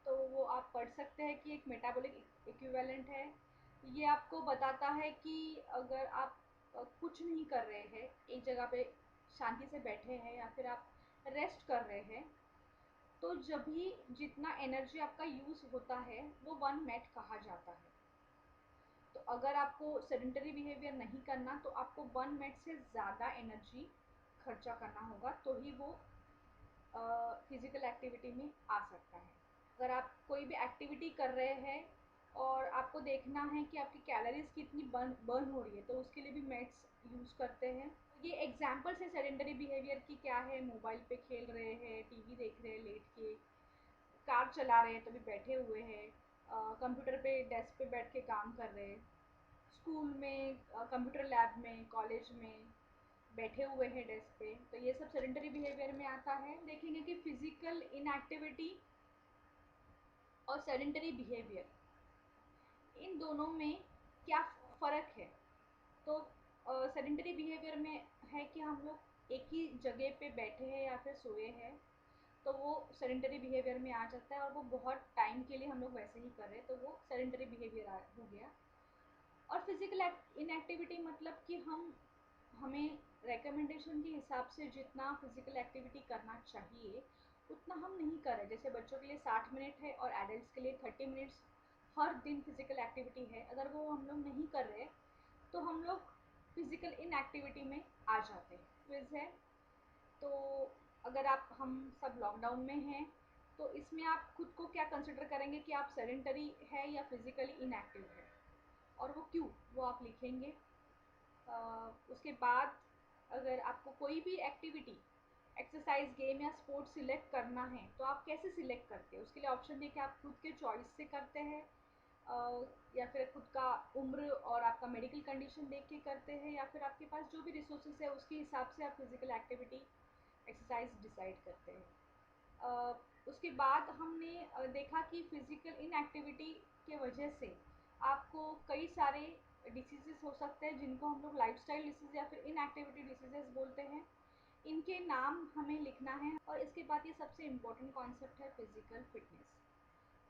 तो वो आप पढ़ सकते हैं कि एक मेटाबॉलिक इक्विवेलेंट है। ये आपको बताता है कि अगर आप कुछ नहीं कर रहे हैं, एक जगह पे शांति से बैठे हैं या फिर आप रेस्ट कर रहे हैं, तो जब भी जितना एनर्जी आपका यूज़ होता है वो 1 MET कहा जाता है। तो अगर आपको सेडेंटरी बिहेवियर नहीं करना तो आपको 1 MET से ज़्यादा एनर्जी खर्चा करना होगा, तो ही वो फिज़िकल एक्टिविटी में आ सकता है। अगर आप कोई भी एक्टिविटी कर रहे हैं और आपको देखना है कि आपकी कैलोरीज कितनी बर्न हो रही है, तो उसके लिए भी मेट्स यूज़ करते हैं। ये एग्जाम्पल्स है सेडेंटरी बिहेवियर की, क्या है, मोबाइल पे खेल रहे हैं, टीवी देख रहे हैं लेट के, कार चला रहे हैं तो भी बैठे हुए हैं, कंप्यूटर पे डेस्क पे बैठ के काम कर रहे हैं, स्कूल में कंप्यूटर लैब में, कॉलेज में बैठे हुए हैं डेस्क पे, तो ये सब सेडेंटरी बिहेवियर में आता है। देखेंगे कि फिजिकल इनएक्टिविटी और सेडेंटरी बिहेवियर, इन दोनों में क्या फ़र्क है। तो सेडेंटरी बिहेवियर में है कि हम लोग एक ही जगह पे बैठे हैं या फिर सोए हैं, तो वो सेडेंटरी बिहेवियर में आ जाता है, और वो बहुत टाइम के लिए हम लोग वैसे ही कर रहे हैं, तो वो सेडेंटरी बिहेवियर हो गया। और फिजिकल इनएक्टिविटी मतलब कि हमें रिकमेंडेशन के हिसाब से जितना फिजिकल एक्टिविटी करना चाहिए उतना हम नहीं कर रहे। जैसे बच्चों के लिए 60 मिनट है और एडल्ट्स के लिए 30 मिनट्स हर दिन फिजिकल एक्टिविटी है, अगर वो हम लोग नहीं कर रहे तो हम लोग फिजिकल इनएक्टिविटी में आ जाते हैं। क्विज है, तो अगर हम सब लॉकडाउन में हैं तो इसमें आप खुद को क्या कंसिडर करेंगे कि आप सेडेंटरी है या फिजिकली इनएक्टिव है, और वो क्यों, वो आप लिखेंगे। उसके बाद अगर आपको कोई भी एक्टिविटी, एक्सरसाइज, गेम या स्पोर्ट्स सिलेक्ट करना है तो आप कैसे सिलेक्ट करते हैं, उसके लिए ऑप्शन देखिए, आप खुद के चॉइस से करते हैं, या फिर खुद का उम्र और आपका मेडिकल कंडीशन देख के करते हैं, या फिर आपके पास जो भी रिसोर्सेज है उसके हिसाब से आप फिजिकल एक्टिविटी, एक्सरसाइज डिसाइड करते हैं। उसके बाद हमने देखा कि फिजिकल इनएक्टिविटी के वजह से आपको कई सारे डिसीजेस हो सकते हैं, जिनको हम लोग लाइफस्टाइल डिसीज या फिर इनएक्टिविटी डिसीजेस बोलते हैं। इनके नाम हमें लिखना है, और इसके बाद ये सबसे इम्पोर्टेंट कॉन्सेप्ट है फिजिकल फिटनेस।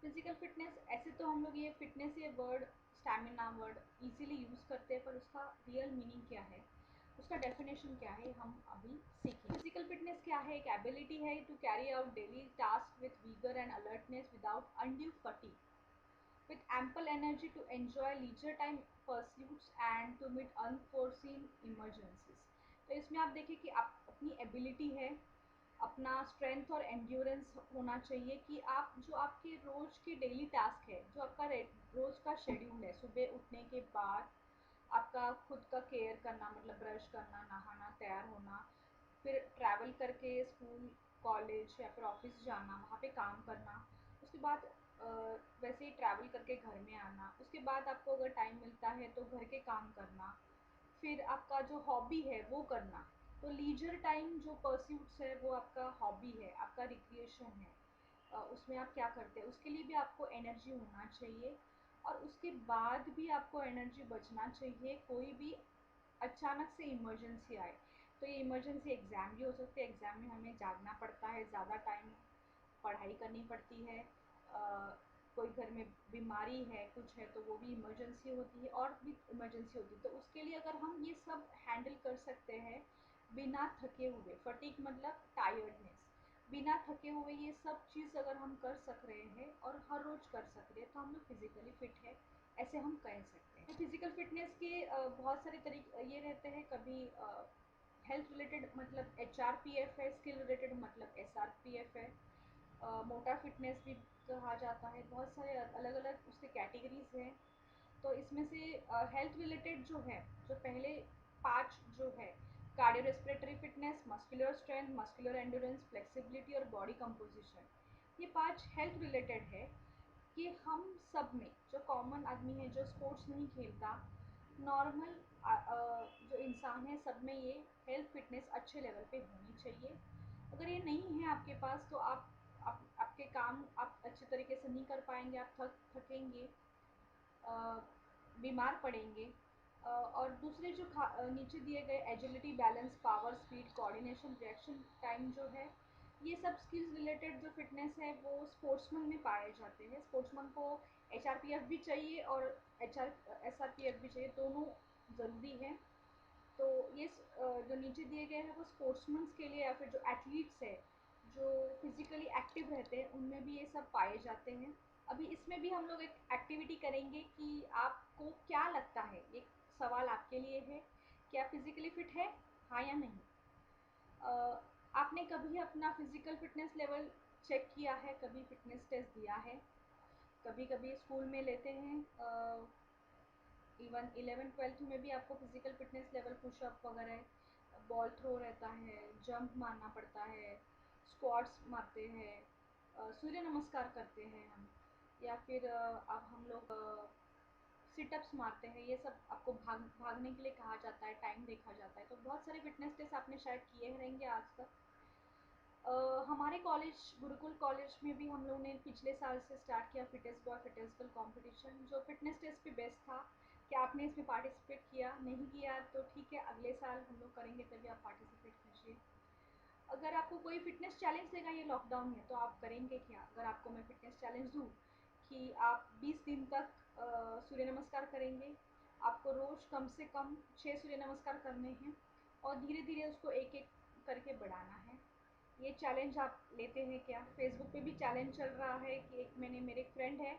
फिजिकल फिटनेस, ऐसे तो हम लोग ये फिटनेस, ये word, stamina word easily use करते हैं, पर उसका रियल मीनिंग क्या है, उसका डेफिनेशन क्या है, हम अभी सीखें। फिजिकल फिटनेस क्या है, एक एबिलिटी है to carry out daily task with vigour and alertness without undue fatigue, with ample energy to enjoy leisure time pursuits and to meet unforeseen emergencies। तो इसमें आप देखिए कि आप अपनी एबिलिटी है, अपना स्ट्रेंथ और एंड्योरेंस होना चाहिए कि आप जो आपके रोज़ के डेली टास्क है, जो आपका रोज़ का शेड्यूल है, सुबह उठने के बाद आपका खुद का केयर करना, मतलब ब्रश करना, नहाना, तैयार होना, फिर ट्रैवल करके स्कूल, कॉलेज या फिर ऑफिस जाना, वहाँ पे काम करना, उसके बाद वैसे ही ट्रैवल करके घर में आना, उसके बाद आपको अगर टाइम मिलता है तो घर के काम करना, फिर आपका जो हॉबी है वो करना। तो लीजर टाइम जो परस्यूट्स है वो आपका हॉबी है, आपका रिक्रिएशन है, उसमें आप क्या करते हैं, उसके लिए भी आपको एनर्जी होना चाहिए, और उसके बाद भी आपको एनर्जी बचना चाहिए, कोई भी अचानक से इमरजेंसी आए। तो ये इमरजेंसी एग्ज़ाम भी हो सकते हैं, एग्ज़ाम में हमें जागना पड़ता है, ज़्यादा टाइम पढ़ाई करनी पड़ती है, कोई घर में बीमारी है, कुछ है, तो वो भी इमरजेंसी होती है, और भी इमरजेंसी होती है, तो उसके लिए अगर हम ये सब हैंडल कर सकते हैं बिना थके हुए, फटीग मतलब टायर्डनेस, बिना थके हुए ये सब चीज़ अगर हम कर सक रहे हैं और हर रोज़ कर सक रहे हैं, तो हम लोग फिज़िकली फ़िट है, ऐसे हम कह सकते हैं। फिज़िकल फिटनेस के बहुत सारे तरीके ये रहते हैं, कभी हेल्थ रिलेटेड मतलब HRPF है, स्किल रिलेटेड मतलब SRPF है, मोटा फिटनेस भी कहा जाता है, बहुत सारे अलग अलग उसके कैटेगरीज हैं। तो इसमें से हेल्थ रिलेटेड जो है, जो पहले 5 जो है, cardio respiratory fitness, muscular strength, muscular endurance, flexibility और बॉडी कंपोजिशन, ये 5 हेल्थ रिलेटेड है, कि हम सब में जो कॉमन आदमी है, जो स्पोर्ट्स नहीं खेलता, नॉर्मल जो इंसान है सब में ये हेल्थ फिटनेस अच्छे लेवल पे होनी चाहिए। अगर ये नहीं है आपके पास तो आपके काम आप अच्छे तरीके से नहीं कर पाएंगे, आप थकेंगे, बीमार पड़ेंगे। और दूसरे जो नीचे दिए गए agility, balance, power, speed, coordination, reaction time जो है, ये सब स्किल्स रिलेटेड जो फिटनेस है वो स्पोर्ट्समैन में पाए जाते हैं। स्पोर्ट्समैन को HRPF भी चाहिए और SRPF भी चाहिए, दोनों ज़रूरी है। तो ये जो नीचे दिए गए हैं वो स्पोर्ट्समैन्स के लिए या फिर जो एथलीट्स है, जो फिजिकली एक्टिव रहते हैं, उनमें भी ये सब पाए जाते हैं। अभी इसमें भी हम लोग एक एक्टिविटी करेंगे कि आपको क्या लगता है, एक सवाल आपके लिए है, क्या फिजिकली फिट है, हाँ या नहीं। आपने कभी अपना फिजिकल फिटनेस लेवल चेक किया है, कभी फिटनेस टेस्ट दिया है? कभी कभी स्कूल में लेते हैं, इवन 11th-12th में भी आपको फिजिकल फिटनेस लेवल पुशअप वगैरह, बॉल थ्रो रहता है, जंप मारना पड़ता है, स्क्वाट्स मारते हैं, सूर्य नमस्कार करते हैं हम, या फिर अब हम लोग सिटअप्स मारते हैं। ये सब आपको भागने के लिए कहा जाता है, टाइम देखा जाता है। तो बहुत सारे फिटनेस टेस्ट आपने शायद किए रहेंगे आज तक। हमारे कॉलेज गुरुकुल कॉलेज में भी हम लोग ने पिछले साल से स्टार्ट किया fittest boy fittest girl competition, जो फिटनेस टेस्ट पे बेस्ट था। क्या आपने इसमें पार्टिसिपेट किया? नहीं किया तो ठीक है, अगले साल हम लोग करेंगे तभी आप पार्टिसिपेट कीजिए। अगर आपको कोई फिटनेस चैलेंज देगा, ये लॉकडाउन में, तो आप करेंगे क्या? अगर आपको मैं फिटनेस चैलेंज दूँ कि आप 20 दिन तक सूर्य नमस्कार करेंगे, आपको रोज़ कम से कम 6 सूर्य नमस्कार करने हैं और धीरे धीरे उसको एक एक करके बढ़ाना है, ये चैलेंज आप लेते हैं क्या? फेसबुक पे भी चैलेंज चल रहा है कि मेरे एक फ्रेंड है,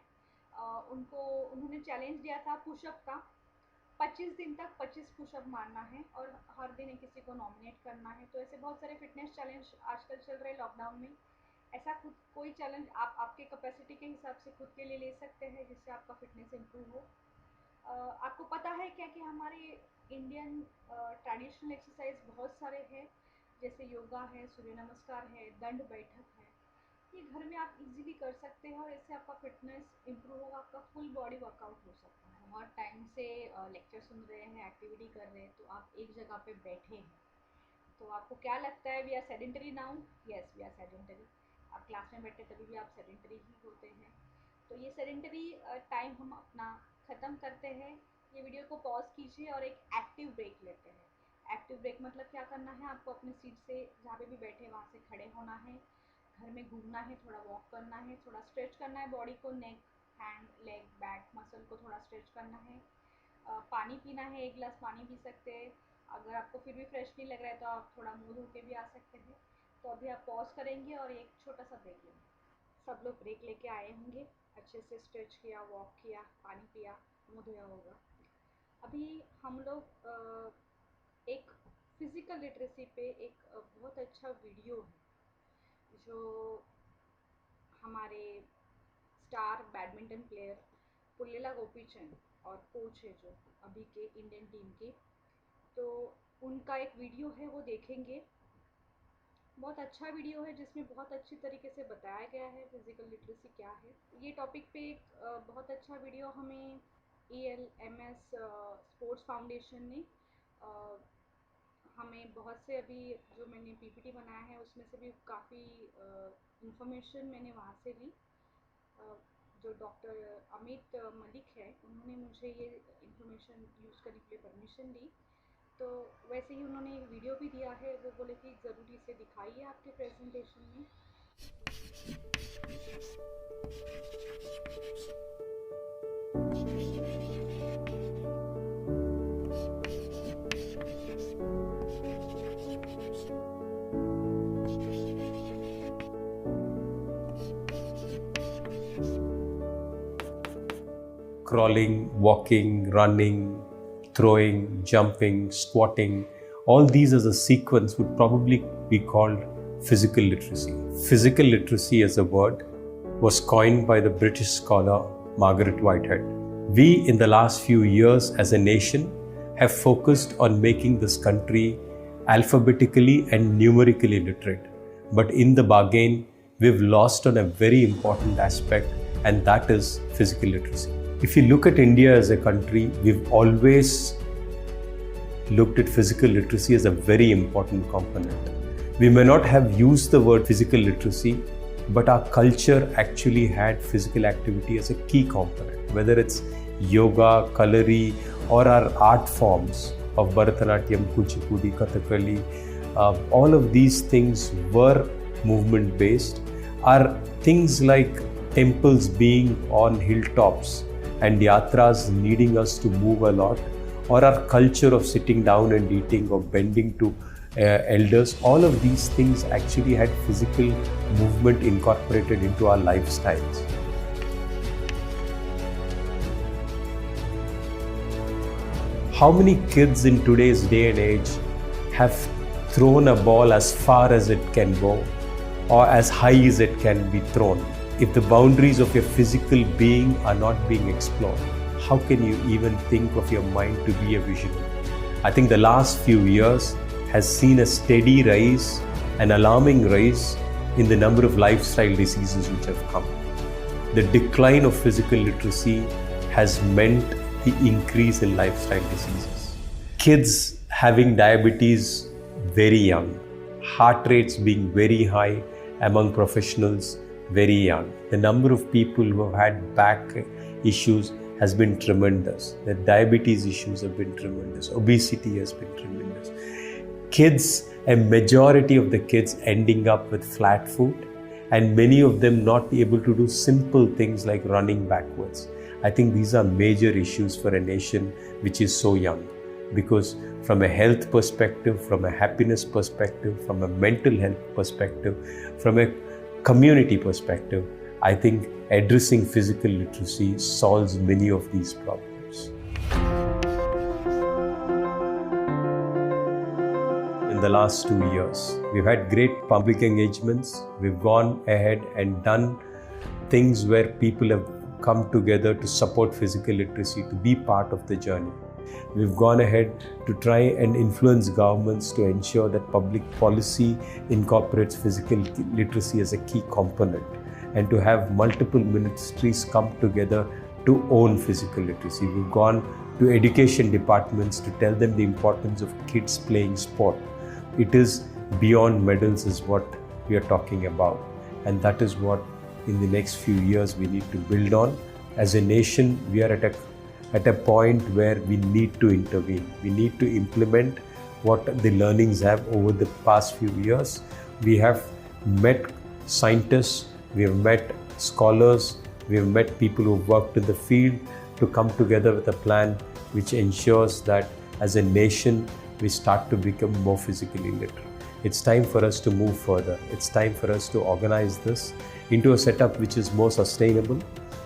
उन्होंने चैलेंज दिया था पुशअप का। 25 दिन तक 25 पुशअप मारना है और हर दिन किसी को नॉमिनेट करना है। तो ऐसे बहुत सारे फिटनेस चैलेंज आजकल चल रहे हैं लॉकडाउन में। ऐसा खुद कोई चैलेंज आप आपके कैपेसिटी के हिसाब से खुद के लिए ले सकते हैं, जिससे आपका फिटनेस इम्प्रूव हो। आपको पता है क्या कि हमारे इंडियन ट्रेडिशनल एक्सरसाइज बहुत सारे हैं, जैसे योगा है, सूर्य नमस्कार है, दंड बैठक है। ये घर में आप इजीली कर सकते हैं और इससे आपका फिटनेस इम्प्रूव होगा, आपका फुल बॉडी वर्कआउट हो सकता है। बहुत टाइम से लेक्चर सुन रहे हैं, एक्टिविटी कर रहे हैं, तो आप एक जगह पे बैठे हैं, तो आपको क्या लगता है, we are sedentary now? Yes, we are sedentary. आप क्लास में बैठे तभी भी आप सेडेंटरी ही होते हैं। तो ये सेडेंटरी टाइम हम अपना ख़त्म करते हैं। ये वीडियो को पॉज कीजिए और एक एक्टिव ब्रेक लेते हैं। एक्टिव ब्रेक मतलब क्या करना है, आपको अपनी सीट से जहाँ पे भी बैठे वहाँ से खड़े होना है, घर में घूमना है, थोड़ा वॉक करना है, थोड़ा स्ट्रेच करना है बॉडी को, नेक, हैंड, लेग, बैक मसल को थोड़ा स्ट्रेच करना है। पानी पीना है, 1 गिलास पानी पी सकते हैं। अगर आपको फिर भी फ्रेश नहीं लग रहा है तो आप थोड़ा मुँह धो के भी आ सकते हैं। तो अभी आप पॉज करेंगे और एक छोटा सा ब्रेक लेंगे। सब लोग ब्रेक लेके आए होंगे, अच्छे से स्ट्रेच किया, वॉक किया, पानी पिया, मुँह धोया होगा। अभी हम लोग एक फिज़िकल लिटरेसी पे एक बहुत अच्छा वीडियो है, जो हमारे star badminton player Pullela Gopichand और कोच है जो अभी के इंडियन टीम के, तो उनका एक वीडियो है, वो देखेंगे। बहुत अच्छा वीडियो है जिसमें बहुत अच्छी तरीके से बताया गया है फिज़िकल लिटरेसी क्या है। ये टॉपिक पे एक बहुत अच्छा वीडियो हमें ELMS स्पोर्ट्स फाउंडेशन ने हमें बहुत से, अभी जो मैंने PPT बनाया है उसमें से भी काफ़ी इंफॉर्मेशन मैंने वहाँ से ली। जो डॉक्टर अमित मलिक है, उन्होंने मुझे ये इन्फॉर्मेशन यूज़ करने के लिए परमिशन दी। तो वैसे ही उन्होंने एक वीडियो भी दिया है, वो बोले कि ज़रूरी से दिखाइए आपके प्रेजेंटेशन में। Crawling, walking, running, throwing, jumping, squatting, all these as a sequence would probably be called physical literacy. Physical literacy as a word was coined by the British scholar Margaret Whitehead. We in the last few years as a nation have focused on making this country alphabetically and numerically literate. But in the bargain, we've lost on a very important aspect, and that is physical literacy. If you look at India as a country, we've always looked at physical literacy as a very important component. We may not have used the word physical literacy, but our culture actually had physical activity as a key component, whether it's yoga, kalari, or our art forms of Bharatanatyam, Kuchipudi, Kathakali. All of these things were movement based. Are things like temples being on hilltops and yatras needing us to move a lot, or our culture of sitting down and eating or bending to elders, all of these things actually had physical movement incorporated into our lifestyles. How many kids in today's day and age have thrown a ball as far as it can go or as high as it can be thrown? If the boundaries of your physical being are not being explored, how can you even think of your mind to be a visionary? I think the last few years has seen a steady rise, an alarming rise in the number of lifestyle diseases which have come. The decline of physical literacy has meant the increase in lifestyle diseases. Kids having diabetes very young, heart rates being very high among professionals very young. The number of people who have had back issues has been tremendous. The diabetes issues have been tremendous. Obesity has been tremendous. Kids, a majority of the kids ending up with flat foot, and many of them not able to do simple things like running backwards. I think these are major issues for a nation which is so young, because from a health perspective, from a happiness perspective, from a mental health perspective, from a community perspective, I think addressing physical literacy solves many of these problems. In the last 2 years, we've had great public engagements. We've gone ahead and done things where people have come together to support physical literacy, to be part of the journey. We've gone ahead to try and influence governments to ensure that public policy incorporates physical literacy as a key component, and to have multiple ministries come together to own physical literacy. We've gone to education departments to tell them the importance of kids playing sport. It is beyond medals is what we are talking about, and that is what in the next few years we need to build on. As a nation, we are at a point where we need to intervene. We need to implement what the learnings have over the past few years. We have met scientists, we have met scholars, we have met people who have worked in the field to come together with a plan which ensures that as a nation we start to become more physically literate. It's time for us to move further. It's time for us to organize this into a setup which is more sustainable,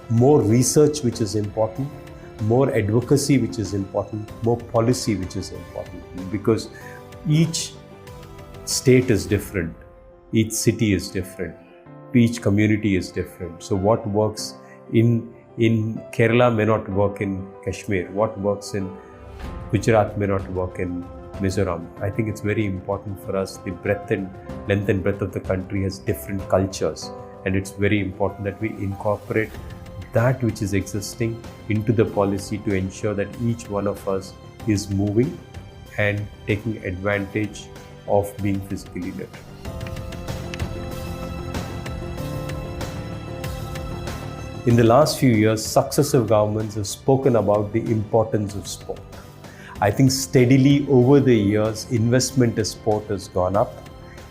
more research which is important, more advocacy which is important, more policy which is important, because each state is different, each city is different, each community is different. So what works in Kerala may not work in Kashmir, what works in Gujarat may not work in Mizoram. I think it's very important for us. The length and breadth of the country has different cultures, and it's very important that we incorporate that which is existing into the policy to ensure that each one of us is moving and taking advantage of being physically literate. In the last few years, successive governments have spoken about the importance of sport. I think steadily over the years, investment in sport has gone up.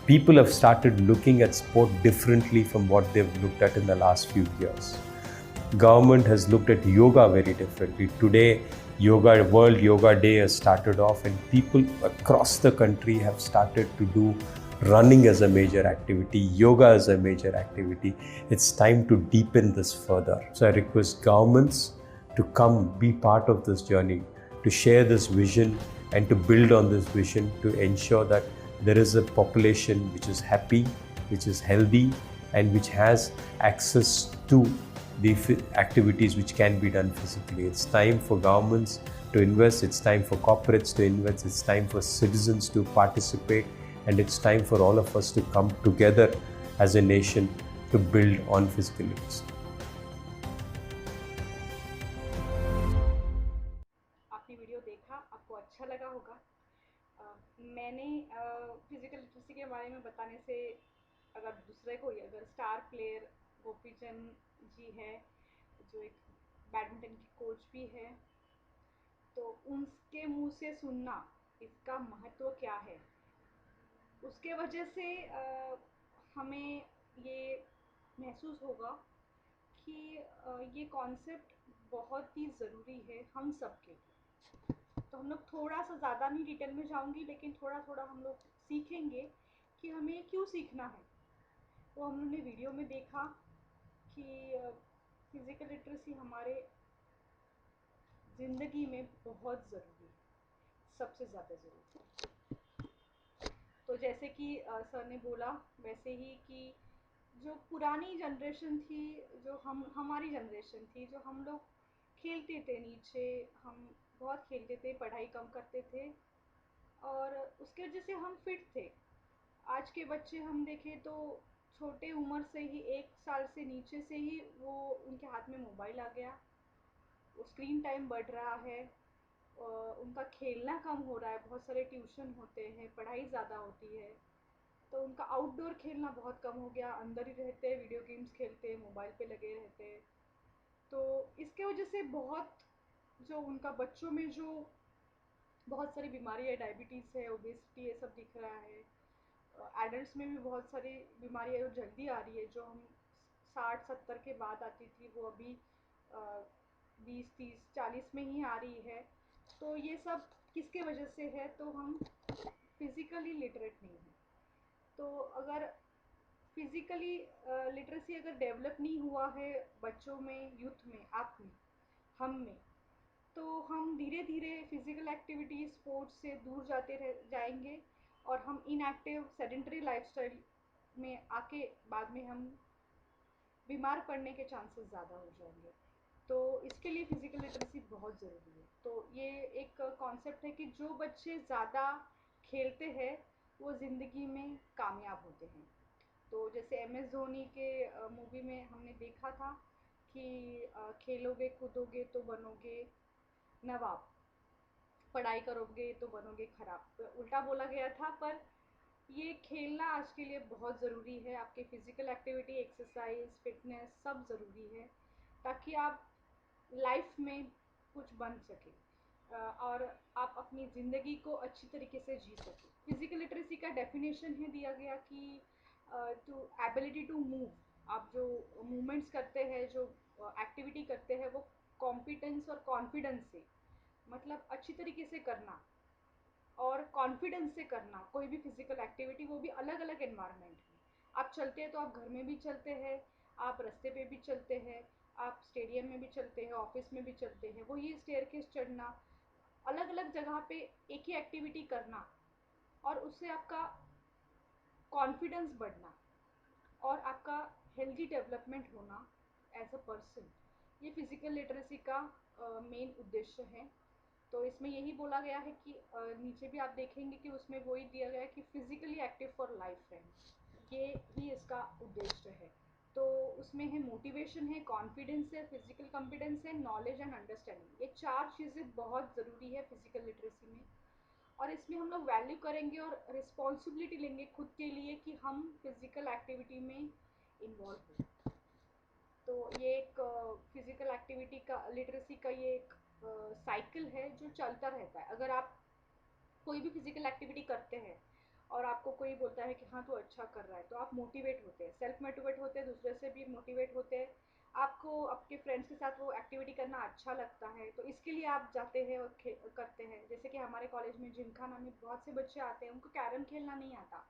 People have started looking at sport differently from what they've looked at in the last few years. Government has looked at yoga very differently. Today, World Yoga Day has started off, and people across the country have started to do running as a major activity, yoga as a major activity. It's time to deepen this further. So I request governments to come be part of this journey, to share this vision and to build on this vision to ensure that there is a population which is happy, which is healthy, and which has access to the activities which can be done physically. It's time for governments to invest, it's time for corporates to invest, it's time for citizens to participate, and it's time for all of us to come together as a nation to build on physical literacy. आपने video देखा, आपको अच्छा लगा होगा literacy के बारे में बताने से अगर दूसरे को अगर स्टार प्लेयर गोपी चंद जी है जो एक बैडमिंटन की कोच भी है, तो उनके मुंह से सुनना इसका महत्व क्या है, उसके वजह से हमें ये महसूस होगा कि ये कॉन्सेप्ट बहुत ही ज़रूरी है हम सब के लिए। तो हम लोग थोड़ा सा ज़्यादा नहीं डिटेल में जाऊंगी, लेकिन थोड़ा थोड़ा हम लोग सीखेंगे कि हमें क्यों सीखना है। तो हम लोग ने वीडियो में देखा कि फिज़िकल लिटरेसी हमारे ज़िंदगी में बहुत ज़रूरी है, सबसे ज़्यादा ज़रूरी। तो जैसे कि सर ने बोला वैसे ही कि जो पुरानी जनरेशन थी, जो हमारी जनरेशन थी, जो हम लोग खेलते थे नीचे, हम बहुत खेलते थे, पढ़ाई कम करते थे और उसके वजह से हम फिट थे। आज के बच्चे हम देखें तो छोटे उम्र से ही 1 साल से नीचे से ही वो उनके हाथ में मोबाइल आ गया, वो स्क्रीन टाइम बढ़ रहा है, उनका खेलना कम हो रहा है, बहुत सारे ट्यूशन होते हैं, पढ़ाई ज़्यादा होती है, तो उनका आउटडोर खेलना बहुत कम हो गया, अंदर ही रहते हैं, वीडियो गेम्स खेलते हैं, मोबाइल पे लगे रहते हैं। तो इसके वजह से बहुत जो उनका बच्चों में जो बहुत सारी बीमारी है, डायबिटीज़ है, ओबेसिटी, ये सब दिख रहा है। एडल्ट्स में भी बहुत सारी बीमारियाँ जो जल्दी आ रही है, जो हम 60-70 के बाद आती थी, वो अभी 20-30-40 में ही आ रही है। तो ये सब किसके वजह से है, तो हम फिज़िकली लिटरेट नहीं हैं। तो अगर फिज़िकली लिटरेसी अगर डेवलप नहीं हुआ है बच्चों में, यूथ में, आप में, हम में, तो हम धीरे धीरे फिज़िकल एक्टिविटी, स्पोर्ट्स से दूर जाते रह जाएंगे और हम इनएक्टिव सेडेंटरी लाइफस्टाइल में आके बाद में हम बीमार पड़ने के चांसेस ज़्यादा हो जाएंगे। तो इसके लिए फ़िज़िकल लिटरेसी बहुत ज़रूरी है। तो ये एक कॉन्सेप्ट है कि जो बच्चे ज़्यादा खेलते हैं वो ज़िंदगी में कामयाब होते हैं। तो जैसे एम एस धोनी के मूवी में हमने देखा था कि खेलोगे कूदोगे तो बनोगे नवाब, पढ़ाई करोगे तो बनोगे खराब, तो उल्टा बोला गया था, पर ये खेलना आज के लिए बहुत ज़रूरी है। आपके फिज़िकल एक्टिविटी, एक्सरसाइज, फिटनेस सब ज़रूरी है ताकि आप लाइफ में कुछ बन सके और आप अपनी ज़िंदगी को अच्छी तरीके से जी सके। फिज़िकल लिटरेसी का डेफिनेशन है दिया गया कि टू एबिलिटी टू मूव, आप जो मूवमेंट्स करते हैं, जो एक्टिविटी करते हैं, वो कॉम्पिटेंस और कॉन्फिडेंस से, मतलब अच्छी तरीके से करना और कॉन्फिडेंस से करना कोई भी फिजिकल एक्टिविटी, वो भी अलग अलग एनवायरनमेंट में। आप चलते हैं तो आप घर में भी चलते हैं, आप रास्ते पे भी चलते हैं, आप स्टेडियम में भी चलते हैं, ऑफिस में भी चलते हैं, वो ये स्टेयरकेस चढ़ना, अलग अलग जगह पे एक ही एक्टिविटी करना और उससे आपका कॉन्फिडेंस बढ़ना और आपका हेल्दी डेवलपमेंट होना एज अ पर्सन, ये फिज़िकल लिटरेसी का मेन उद्देश्य है। तो इसमें यही बोला गया है कि नीचे भी आप देखेंगे कि उसमें वही दिया गया है कि physically active for life friends, ये ही इसका उद्देश्य है। तो उसमें है मोटिवेशन है, कॉन्फिडेंस है, फिजिकल कॉन्फिडेंस है, नॉलेज एंड अंडरस्टैंडिंग, ये 4 चीज़ें बहुत ज़रूरी है फिजिकल लिटरेसी में। और इसमें हम लोग वैल्यू करेंगे और रिस्पॉन्सिबिलिटी लेंगे खुद के लिए कि हम फिज़िकल एक्टिविटी में इन्वॉल्व हो। तो ये एक फिज़िकल एक्टिविटी का, लिटरेसी का ये एक साइकिल है जो चलता रहता है। अगर आप कोई भी फिज़िकल एक्टिविटी करते हैं और आपको कोई बोलता है कि हाँ तू अच्छा कर रहा है, तो आप मोटिवेट होते हैं, सेल्फ मोटिवेट होते हैं, दूसरे से भी मोटिवेट होते हैं, आपको आपके फ्रेंड्स के साथ वो एक्टिविटी करना अच्छा लगता है, तो इसके लिए आप जाते हैं और करते हैं। जैसे कि हमारे कॉलेज में जिमखाना में बहुत से बच्चे आते हैं, उनको कैरम खेलना नहीं आता,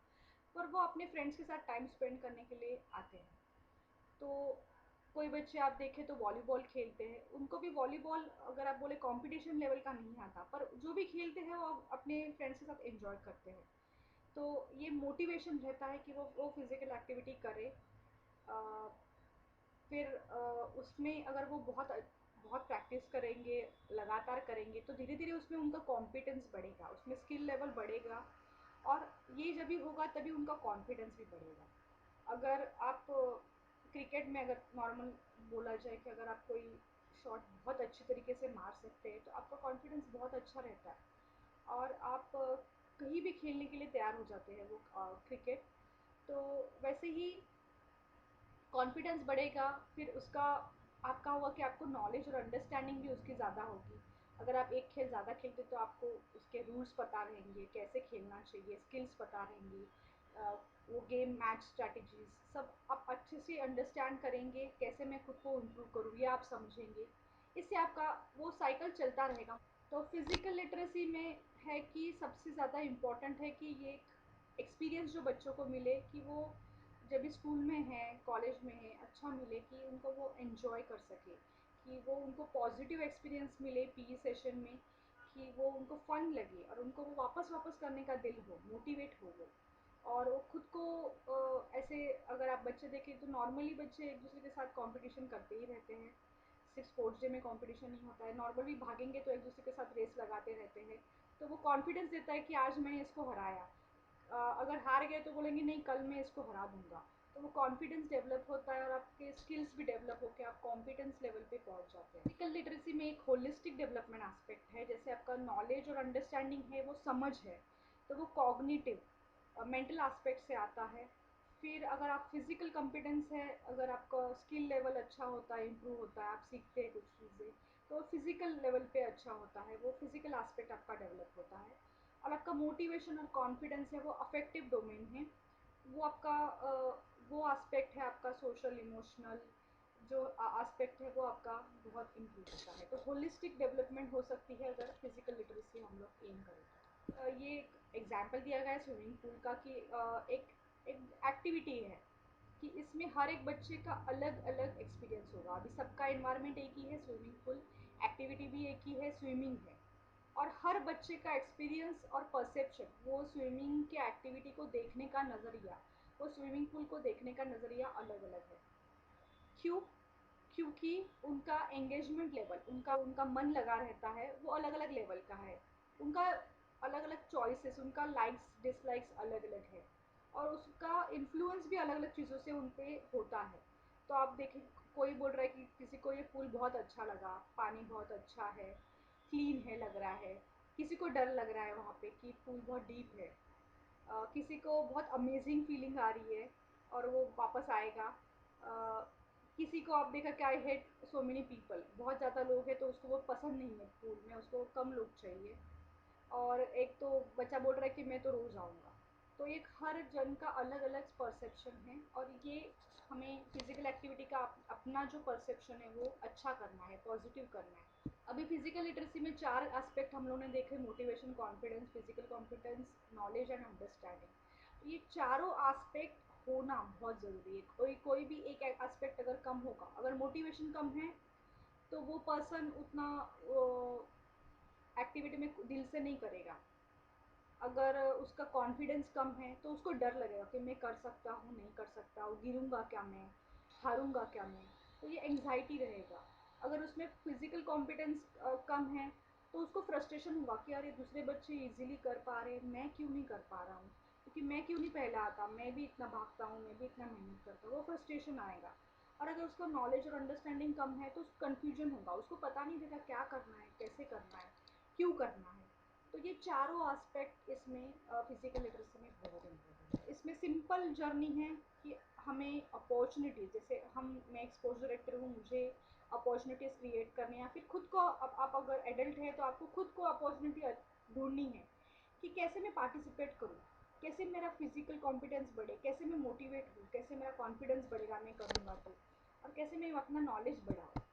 पर वो अपने फ्रेंड्स के साथ टाइम स्पेंड करने के लिए आते हैं। तो कोई बच्चे आप देखें तो वॉलीबॉल खेलते हैं, उनको भी वॉलीबॉल अगर आप बोले कंपटीशन लेवल का नहीं आता, पर जो भी खेलते हैं वो अपने फ्रेंड्स के साथ एंजॉय करते हैं। तो ये मोटिवेशन रहता है कि वो फिज़िकल एक्टिविटी करे। अ, फिर उसमें अगर वो बहुत बहुत प्रैक्टिस करेंगे, लगातार करेंगे, तो धीरे धीरे उसमें उनका कॉन्फिडेंस बढ़ेगा, उसमें स्किल लेवल बढ़ेगा और ये जब भी होगा तभी उनका कॉन्फिडेंस भी बढ़ेगा। अगर आप क्रिकेट में अगर नॉर्मल बोला जाए कि अगर आप कोई शॉट बहुत अच्छी तरीके से मार सकते हैं तो आपका कॉन्फिडेंस बहुत अच्छा रहता है और आप कहीं भी खेलने के लिए तैयार हो जाते हैं वो क्रिकेट। तो वैसे ही कॉन्फिडेंस बढ़ेगा, फिर उसका आपका हुआ कि आपको नॉलेज और अंडरस्टैंडिंग भी उसकी ज़्यादा होगी। अगर आप एक खेल ज़्यादा खेलते तो आपको उसके रूल्स पता रहेंगे, कैसे खेलना चाहिए, स्किल्स पता रहेंगी, वो गेम मैच स्ट्रैटेजीज सब आप अच्छे से अंडरस्टैंड करेंगे, कैसे मैं खुद को इम्प्रूव करूँ ये आप समझेंगे। इससे आपका वो साइकिल चलता रहेगा। तो फिज़िकल लिटरेसी में है कि सबसे ज़्यादा इम्पॉर्टेंट है कि ये एक्सपीरियंस जो बच्चों को मिले कि वो जब भी स्कूल में है, कॉलेज में है, अच्छा मिले कि उनको वो एंजॉय कर सके, कि वो उनको पॉजिटिव एक्सपीरियंस मिले पीई सेशन में, कि वो उनको फ़न लगे और उनको वो वापस वापस करने का दिल हो, मोटिवेट हो वो। और वो खुद को ऐसे अगर आप बच्चे देखें तो नॉर्मली बच्चे एक दूसरे के साथ कंपटीशन करते ही रहते हैं। सिर्फ स्पोर्ट्स डे में कंपटीशन नहीं होता है, नॉर्मली भागेंगे तो एक दूसरे के साथ रेस लगाते रहते हैं। तो वो कॉन्फिडेंस देता है कि आज मैंने इसको हराया। अगर हार गए तो बोलेंगे नहीं कल मैं इसको हरा दूंगा। तो वो कॉन्फिडेंस डेवलप होता है और आपके स्किल्स भी डेवलप होकर आप कॉम्पिटेंस लेवल पे पहुंच जाते हैं। फिजिकल लिटरेसी में एक होलिस्टिक डेवलपमेंट एस्पेक्ट है, जैसे आपका नॉलेज और अंडरस्टैंडिंग है वो समझ है, तो वो कॉग्निटिव मेंटल एस्पेक्ट से आता है। फिर अगर आप फिजिकल कॉम्पिटेंस है, अगर आपका स्किल लेवल अच्छा होता है, इम्प्रूव होता है, आप सीखते हैं कुछ चीज़ें, तो फिजिकल लेवल पे अच्छा होता है, वो फिजिकल एस्पेक्ट आपका डेवलप होता है। और आपका मोटिवेशन और कॉन्फिडेंस है वो अफेक्टिव डोमेन है, वो आपका वो एस्पेक्ट है आपका सोशल इमोशनल जो एस्पेक्ट है वो आपका बहुत इम्प्रूव होता है। तो होलिस्टिक डेवलपमेंट हो सकती है अगर फिजिकल लिटरेसी हम लोग एम करें तो। ये एग्जाम्पल दिया गया है स्विमिंग पूल का कि एक एक एक्टिविटी है कि इसमें हर एक बच्चे का अलग अलग एक्सपीरियंस होगा। अभी सबका इन्वायरमेंट एक ही है, स्विमिंग पूल, एक्टिविटी भी एक ही है, स्विमिंग है, और हर बच्चे का एक्सपीरियंस और परसेप्शन, वो स्विमिंग के एक्टिविटी को देखने का नज़रिया, वो स्विमिंग पूल को देखने का नज़रिया अलग अलग है। क्यों? क्योंकि उनका एंगेजमेंट लेवल, उनका उनका मन लगा रहता है वो अलग अलग लेवल का है, उनका अलग अलग चॉइसेस, उनका लाइक्स डिसलाइक्स अलग अलग है, और उसका इन्फ्लुएंस भी अलग अलग चीज़ों से उन पर होता है। तो आप देखें, कोई बोल रहा है कि किसी को ये पूल बहुत अच्छा लगा, पानी बहुत अच्छा है, क्लीन है लग रहा है, किसी को डर लग रहा है वहाँ पे कि पूल बहुत डीप है, किसी को बहुत अमेजिंग फीलिंग आ रही है और वो वापस आएगा। किसी को आप देखा कि I hate so many people, बहुत ज़्यादा लोग हैं तो उसको वो पसंद नहीं है पूल में, उसको कम लोग चाहिए। और एक तो बच्चा बोल रहा है कि मैं तो रोज़ आऊँगा। तो एक हर जन का अलग अलग परसेप्शन है, और ये हमें फिजिकल एक्टिविटी का अपना जो परसेप्शन है वो अच्छा करना है, पॉजिटिव करना है। अभी फिजिकल लिटरेसी में 4 एस्पेक्ट हम लोगों ने देखे, motivation, confidence, physical competence, knowledge and understanding. तो ये चारों एस्पेक्ट होना बहुत ज़रूरी है। कोई कोई भी एक एस्पेक्ट अगर कम होगा, अगर मोटिवेशन कम है तो वो पर्सन उतना एक्टिविटी में दिल से नहीं करेगा। अगर उसका कॉन्फिडेंस कम है तो उसको डर लगेगा कि मैं कर सकता हूँ, नहीं कर सकता हूँ, गिरूँगा क्या मैं, हारूँगा क्या मैं, तो ये एंग्जाइटी रहेगा। अगर उसमें फिजिकल कॉम्पिटेंस कम है तो उसको फ्रस्ट्रेशन होगा कि यार ये दूसरे बच्चे इजीली कर पा रहे हैं, मैं क्यों नहीं कर पा रहा हूँ, क्योंकि मैं क्यों नहीं पहला आता, मैं भी इतना भागता हूँ, मैं भी इतना मेहनत करता हूँ, वो फ्रस्ट्रेशन आएगा। और अगर उसका नॉलेज और अंडरस्टैंडिंग कम है तो उसको कन्फ्यूजन होगा, उसको पता नहीं रहेगा क्या करना है, कैसे करना है, क्यों करना है। तो ये चारों एस्पेक्ट इसमें फिजिकल लिटरेसी में बहुत इम्पोर्टेंट है। इसमें सिंपल जर्नी है कि हमें अपॉर्चुनिटीज़, जैसे मैं एक स्पोर्ट्स डायरेक्टर हूँ, मुझे अपॉर्चुनिटीज़ क्रिएट करनी है, फिर खुद को आप अगर एडल्ट है तो आपको खुद को अपॉर्चुनिटी ढूंढनी है कि कैसे मैं पार्टिसिपेट करूँ, कैसे मेरा फिजिकल कॉम्पिटेंस बढ़े, कैसे मैं मोटिवेट हूँ, कैसे मेरा कॉन्फिडेंस बढ़ेगा मैं करूँगा तो, और कैसे मैं अपना नॉलेज बढ़ाऊँ।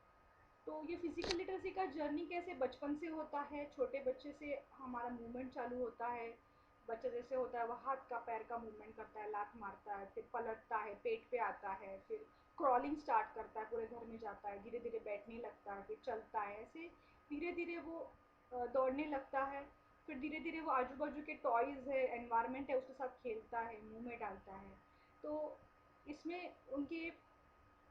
तो ये फिजिकल लिटरेसी का जर्नी कैसे बचपन से होता है, छोटे बच्चे से हमारा मूवमेंट चालू होता है। बच्चा जैसे होता है वो हाथ का पैर का मूवमेंट करता है, लात मारता है, फिर पलटता है, पेट पे आता है, फिर क्रॉलिंग स्टार्ट करता है, पूरे घर में जाता है, धीरे धीरे बैठने लगता है, फिर चलता है, ऐसे धीरे धीरे वो दौड़ने लगता है। फिर धीरे धीरे वो आजू बाजू के टॉयज़ है, एनवायरनमेंट है, उसके साथ खेलता है, मुंह में डालता है। तो इसमें उनके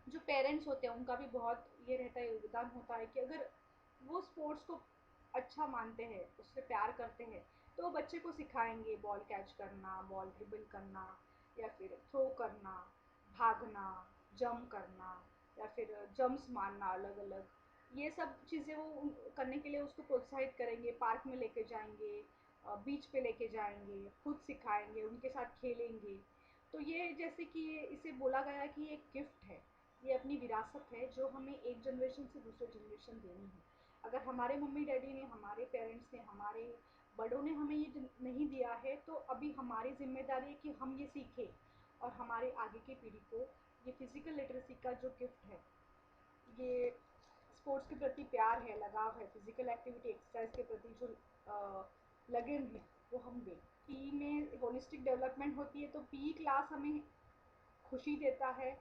जो पेरेंट्स होते हैं उनका भी बहुत ये रहता है, योगदान होता है कि अगर वो स्पोर्ट्स को अच्छा मानते हैं, उससे प्यार करते हैं, तो वो बच्चे को सिखाएंगे बॉल कैच करना, बॉल ड्रिबल करना, या फिर थ्रो करना, भागना, जंप करना, या फिर जंप्स मारना अलग अलग। ये सब चीज़ें वो करने के लिए उसको प्रोत्साहित करेंगे, पार्क में लेके जाएंगे, बीच पे लेके जाएंगे, खुद सिखाएंगे, उनके साथ खेलेंगे। तो ये जैसे कि ये इसे बोला गया कि ये गिफ्ट है, ये अपनी विरासत है जो हमें एक जनरेशन से दूसरे जनरेशन देनी है। अगर हमारे मम्मी डैडी ने, हमारे पेरेंट्स ने, हमारे बड़ों ने हमें ये नहीं दिया है, तो अभी हमारी जिम्मेदारी है कि हम ये सीखें और हमारे आगे की पीढ़ी को ये फिज़िकल लिटरेसी का जो गिफ्ट है, ये स्पोर्ट्स के प्रति प्यार है, लगाव है, फिजिकल एक्टिविटी एक्सरसाइज के प्रति जो लगन है, वो हम दें। पी में होलिस्टिक डेवलपमेंट होती है, तो पी क्लास हमें खुशी देता है,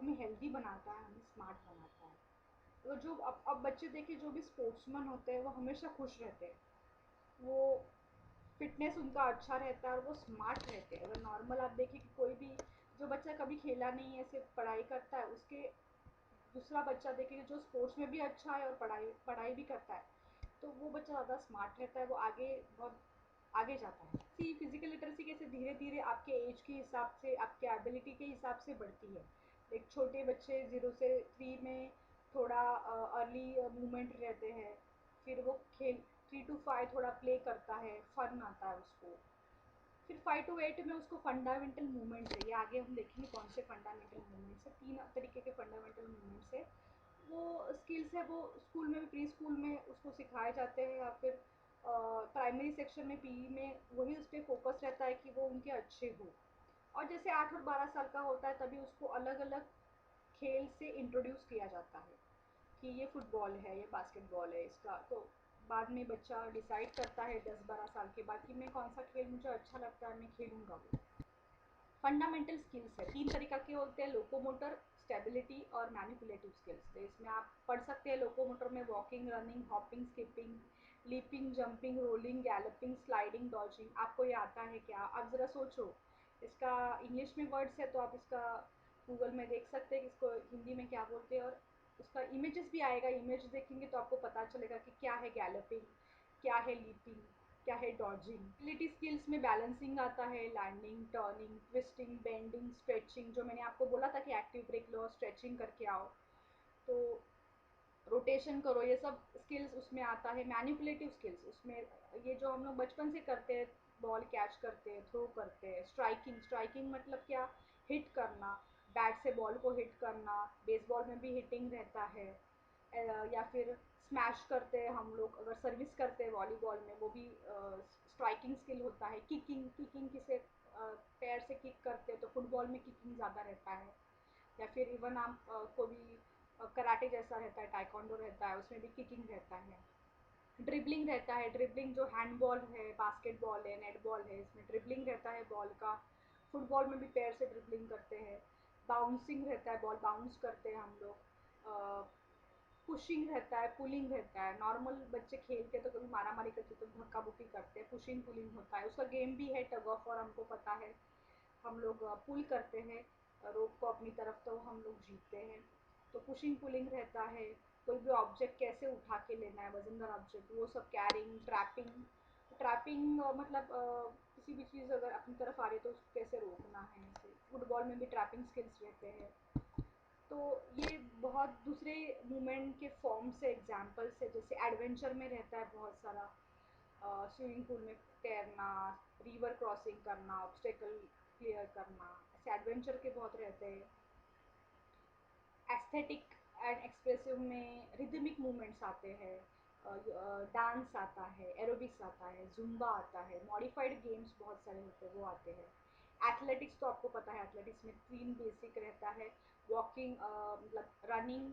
हमें हेल्दी बनाता है, हमें स्मार्ट बनाता है। तो जो अब बच्चे देखिए, जो भी स्पोर्ट्समैन होते हैं वो हमेशा खुश रहते हैं, वो फिटनेस उनका अच्छा रहता है और वो स्मार्ट रहते हैं। अगर नॉर्मल आप देखिए कि कोई भी जो बच्चा कभी खेला नहीं है, सिर्फ पढ़ाई करता है, उसके दूसरा बच्चा देखेंगे जो स्पोर्ट्स में भी अच्छा है और पढ़ाई पढ़ाई भी करता है, तो वो बच्चा ज़्यादा स्मार्ट रहता है, वो आगे बहुत आगे जाता है। सी फिजिकल लिटरेसी कैसे धीरे धीरे आपके एज के हिसाब से, आपके एबिलिटी के हिसाब से बढ़ती है। एक छोटे बच्चे 0 से 3 में थोड़ा अर्ली मूवमेंट रहते हैं, फिर वो खेल 3 to 5 थोड़ा प्ले करता है, फन आता है उसको, फिर 5 to 8 में उसको फंडामेंटल मूवमेंट्स है, ये आगे हम देखेंगे कौन से फंडामेंटल मूवमेंट्स है। 3 तरीके के फंडामेंटल मूवमेंट्स है, वो स्किल्स है, वो स्कूल में भी, प्री स्कूल में उसको सिखाए जाते हैं, या फिर प्राइमरी सेक्शन में पीई में वही उस पर फोकस रहता है कि वो उनके अच्छे हो। और जैसे 8 और 12 साल का होता है, तभी उसको अलग अलग खेल से इंट्रोड्यूस किया जाता है कि ये फुटबॉल है, ये बास्केटबॉल है, इसका तो बाद में बच्चा डिसाइड करता है 10-12 साल के बाद कि मैं कौन सा खेल मुझे अच्छा लगता है, मैं खेलूँगा वो। फंडामेंटल स्किल्स है, 3 तरीका के होते हैं, लोकोमोटर, स्टेबिलिटी और मैनिपुलेटिव स्किल्स। तो इसमें आप पढ़ सकते हैं लोकोमोटर में walking, running, hopping, skipping, leaping, jumping, rolling, galloping, sliding, dodging. आपको ये आता है क्या? आप ज़रा सोचो, इसका इंग्लिश में वर्ड्स है तो आप इसका गूगल में देख सकते हैं कि इसको हिंदी में क्या बोलते हैं, और उसका इमेजेस भी आएगा, इमेज देखेंगे तो आपको पता चलेगा कि क्या है गैलपिंग, क्या है लीपिंग, क्या है डॉजिंग। एबिलिटी स्किल्स में बैलेंसिंग आता है, landing, turning, twisting, bending, stretching, जो मैंने आपको बोला था कि एक्टिव ब्रेक लो, स्ट्रेचिंग करके आओ, तो रोटेशन करो, ये सब स्किल्स उसमें आता है। मैनिपुलेटिव स्किल्स उसमें ये जो हम लोग बचपन से करते हैं, बॉल कैच करते हैं, थ्रो करते हैं। स्ट्राइकिंग, स्ट्राइकिंग मतलब क्या? हिट करना, बैट से बॉल को हिट करना, बेसबॉल में भी हिटिंग रहता है। या फिर स्मैश करते हैं हम लोग, अगर सर्विस करते हैं वॉलीबॉल में, वो भी स्ट्राइकिंग स्किल होता है। किकिंग, किकिंग किसे पैर से किक करते हैं, तो फुटबॉल में किकिंग ज़्यादा रहता है। या फिर इवन आप को भी कराटे जैसा रहता है, टाइकोंडो रहता है, उसमें भी किकिंग रहता है। ड्रिबलिंग रहता है, ड्रिबलिंग जो हैंडबॉल है, बास्केटबॉल है, नेटबॉल है, इसमें ड्रिबलिंग रहता है बॉल का। फुटबॉल में भी पैर से ड्रिबलिंग करते हैं। बाउंसिंग रहता है, बॉल बाउंस करते हैं हम लोग। पुशिंग रहता है, पुलिंग रहता है। नॉर्मल बच्चे खेलते तो कभी मारा मारी करते तो धक्का बुक्की करते हैं, पुशिंग पुलिंग होता है। उसका गेम भी है टग ऑफ वॉर, हमको पता है, हम लोग पुल करते हैं रोप को अपनी तरफ, तो हम लोग जीतते हैं। तो पुशिंग पुलिंग रहता है। कोई भी ऑब्जेक्ट कैसे उठा के लेना है, वजनदार ऑब्जेक्ट, वो सब। कैरिंग, ट्रैपिंग, ट्रैपिंग मतलब किसी भी चीज़ अगर अपनी तरफ आ रही है तो उसको कैसे रोकना है। फुटबॉल में भी ट्रैपिंग स्किल्स रहते हैं। तो ये बहुत दूसरे मूवमेंट के फॉर्म से एग्जाम्पल्स है। जैसे एडवेंचर में रहता है बहुत सारा, स्विमिंग पूल में तैरना, रिवर क्रॉसिंग करना, ऑब्स्टेकल क्लियर करना, ऐसे एडवेंचर के बहुत रहते हैं। एस्थेटिक एंड एक्सप्रेसिव में रिदमिक मूवमेंट्स आते हैं, डांस आता है, एरोबिक्स आता है, जुम्बा आता है, मॉडिफाइड गेम्स बहुत सारे होते हैं, वो आते हैं। एथलेटिक्स तो आपको पता है, एथलेटिक्स में 3 बेसिक रहता है, वॉकिंग मतलब रनिंग,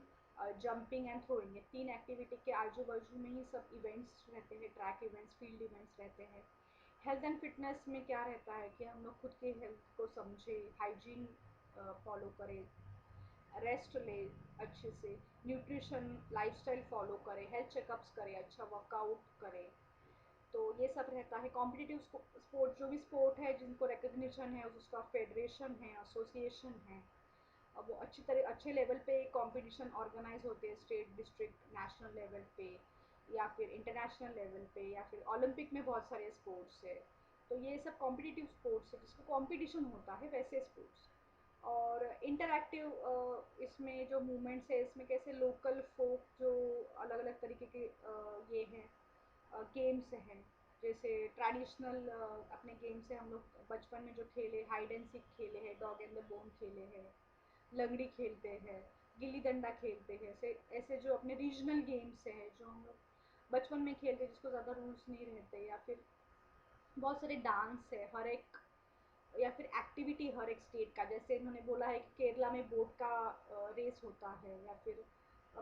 जंपिंग एंड थ्रोइंग। ये 3 एक्टिविटी के आजू बाजू में ही सब इवेंट्स रहते हैं, ट्रैक इवेंट्स, फील्ड इवेंट्स रहते हैं। हेल्थ एंड फिटनेस में क्या रहता है कि हम लोग खुद के हेल्थ को समझे, हाइजीन फॉलो करें, रेस्ट ले अच्छे से, न्यूट्रिशन लाइफस्टाइल फॉलो करें, हेल्थ चेकअप्स करें, अच्छा वर्कआउट करें। तो ये सब रहता है। कॉम्पिटिटिव स्पोर्ट, जो भी स्पोर्ट है जिनको रिकग्निशन है, उसका फेडरेशन है, एसोसिएशन है, अब वो अच्छे लेवल पे कंपटीशन ऑर्गेनाइज होते हैं, स्टेट, डिस्ट्रिक्ट, नेशनल लेवल पे, या फिर इंटरनेशनल लेवल पे, या फिर ओलंपिक में बहुत सारे स्पोर्ट्स है। तो ये सब कॉम्पिटिटिव स्पोर्ट्स है जिसको कंपटीशन होता है, वैसे स्पोर्ट्स। और इंटरैक्टिव इसमें जो मूवमेंट्स है, इसमें कैसे लोकल फोक जो अलग अलग तरीके के ये हैं गेम्स हैं, जैसे ट्रेडिशनल अपने गेम से हम लोग बचपन में जो खेले, हाइड एंड सीक खेले हैं, डॉग एंड द बोन खेले हैं, लंगड़ी खेलते हैं, गिल्ली डंडा खेलते हैं, ऐसे ऐसे जो अपने रीजनल गेम्स हैं जो हम लोग बचपन में खेलते जिसको ज़्यादा रूल्स नहीं रहते, या फिर बहुत सारे डांस है हर एक, या फिर एक्टिविटी हर एक स्टेट का, जैसे इन्होंने बोला है कि केरला में बोट का रेस होता है, या फिर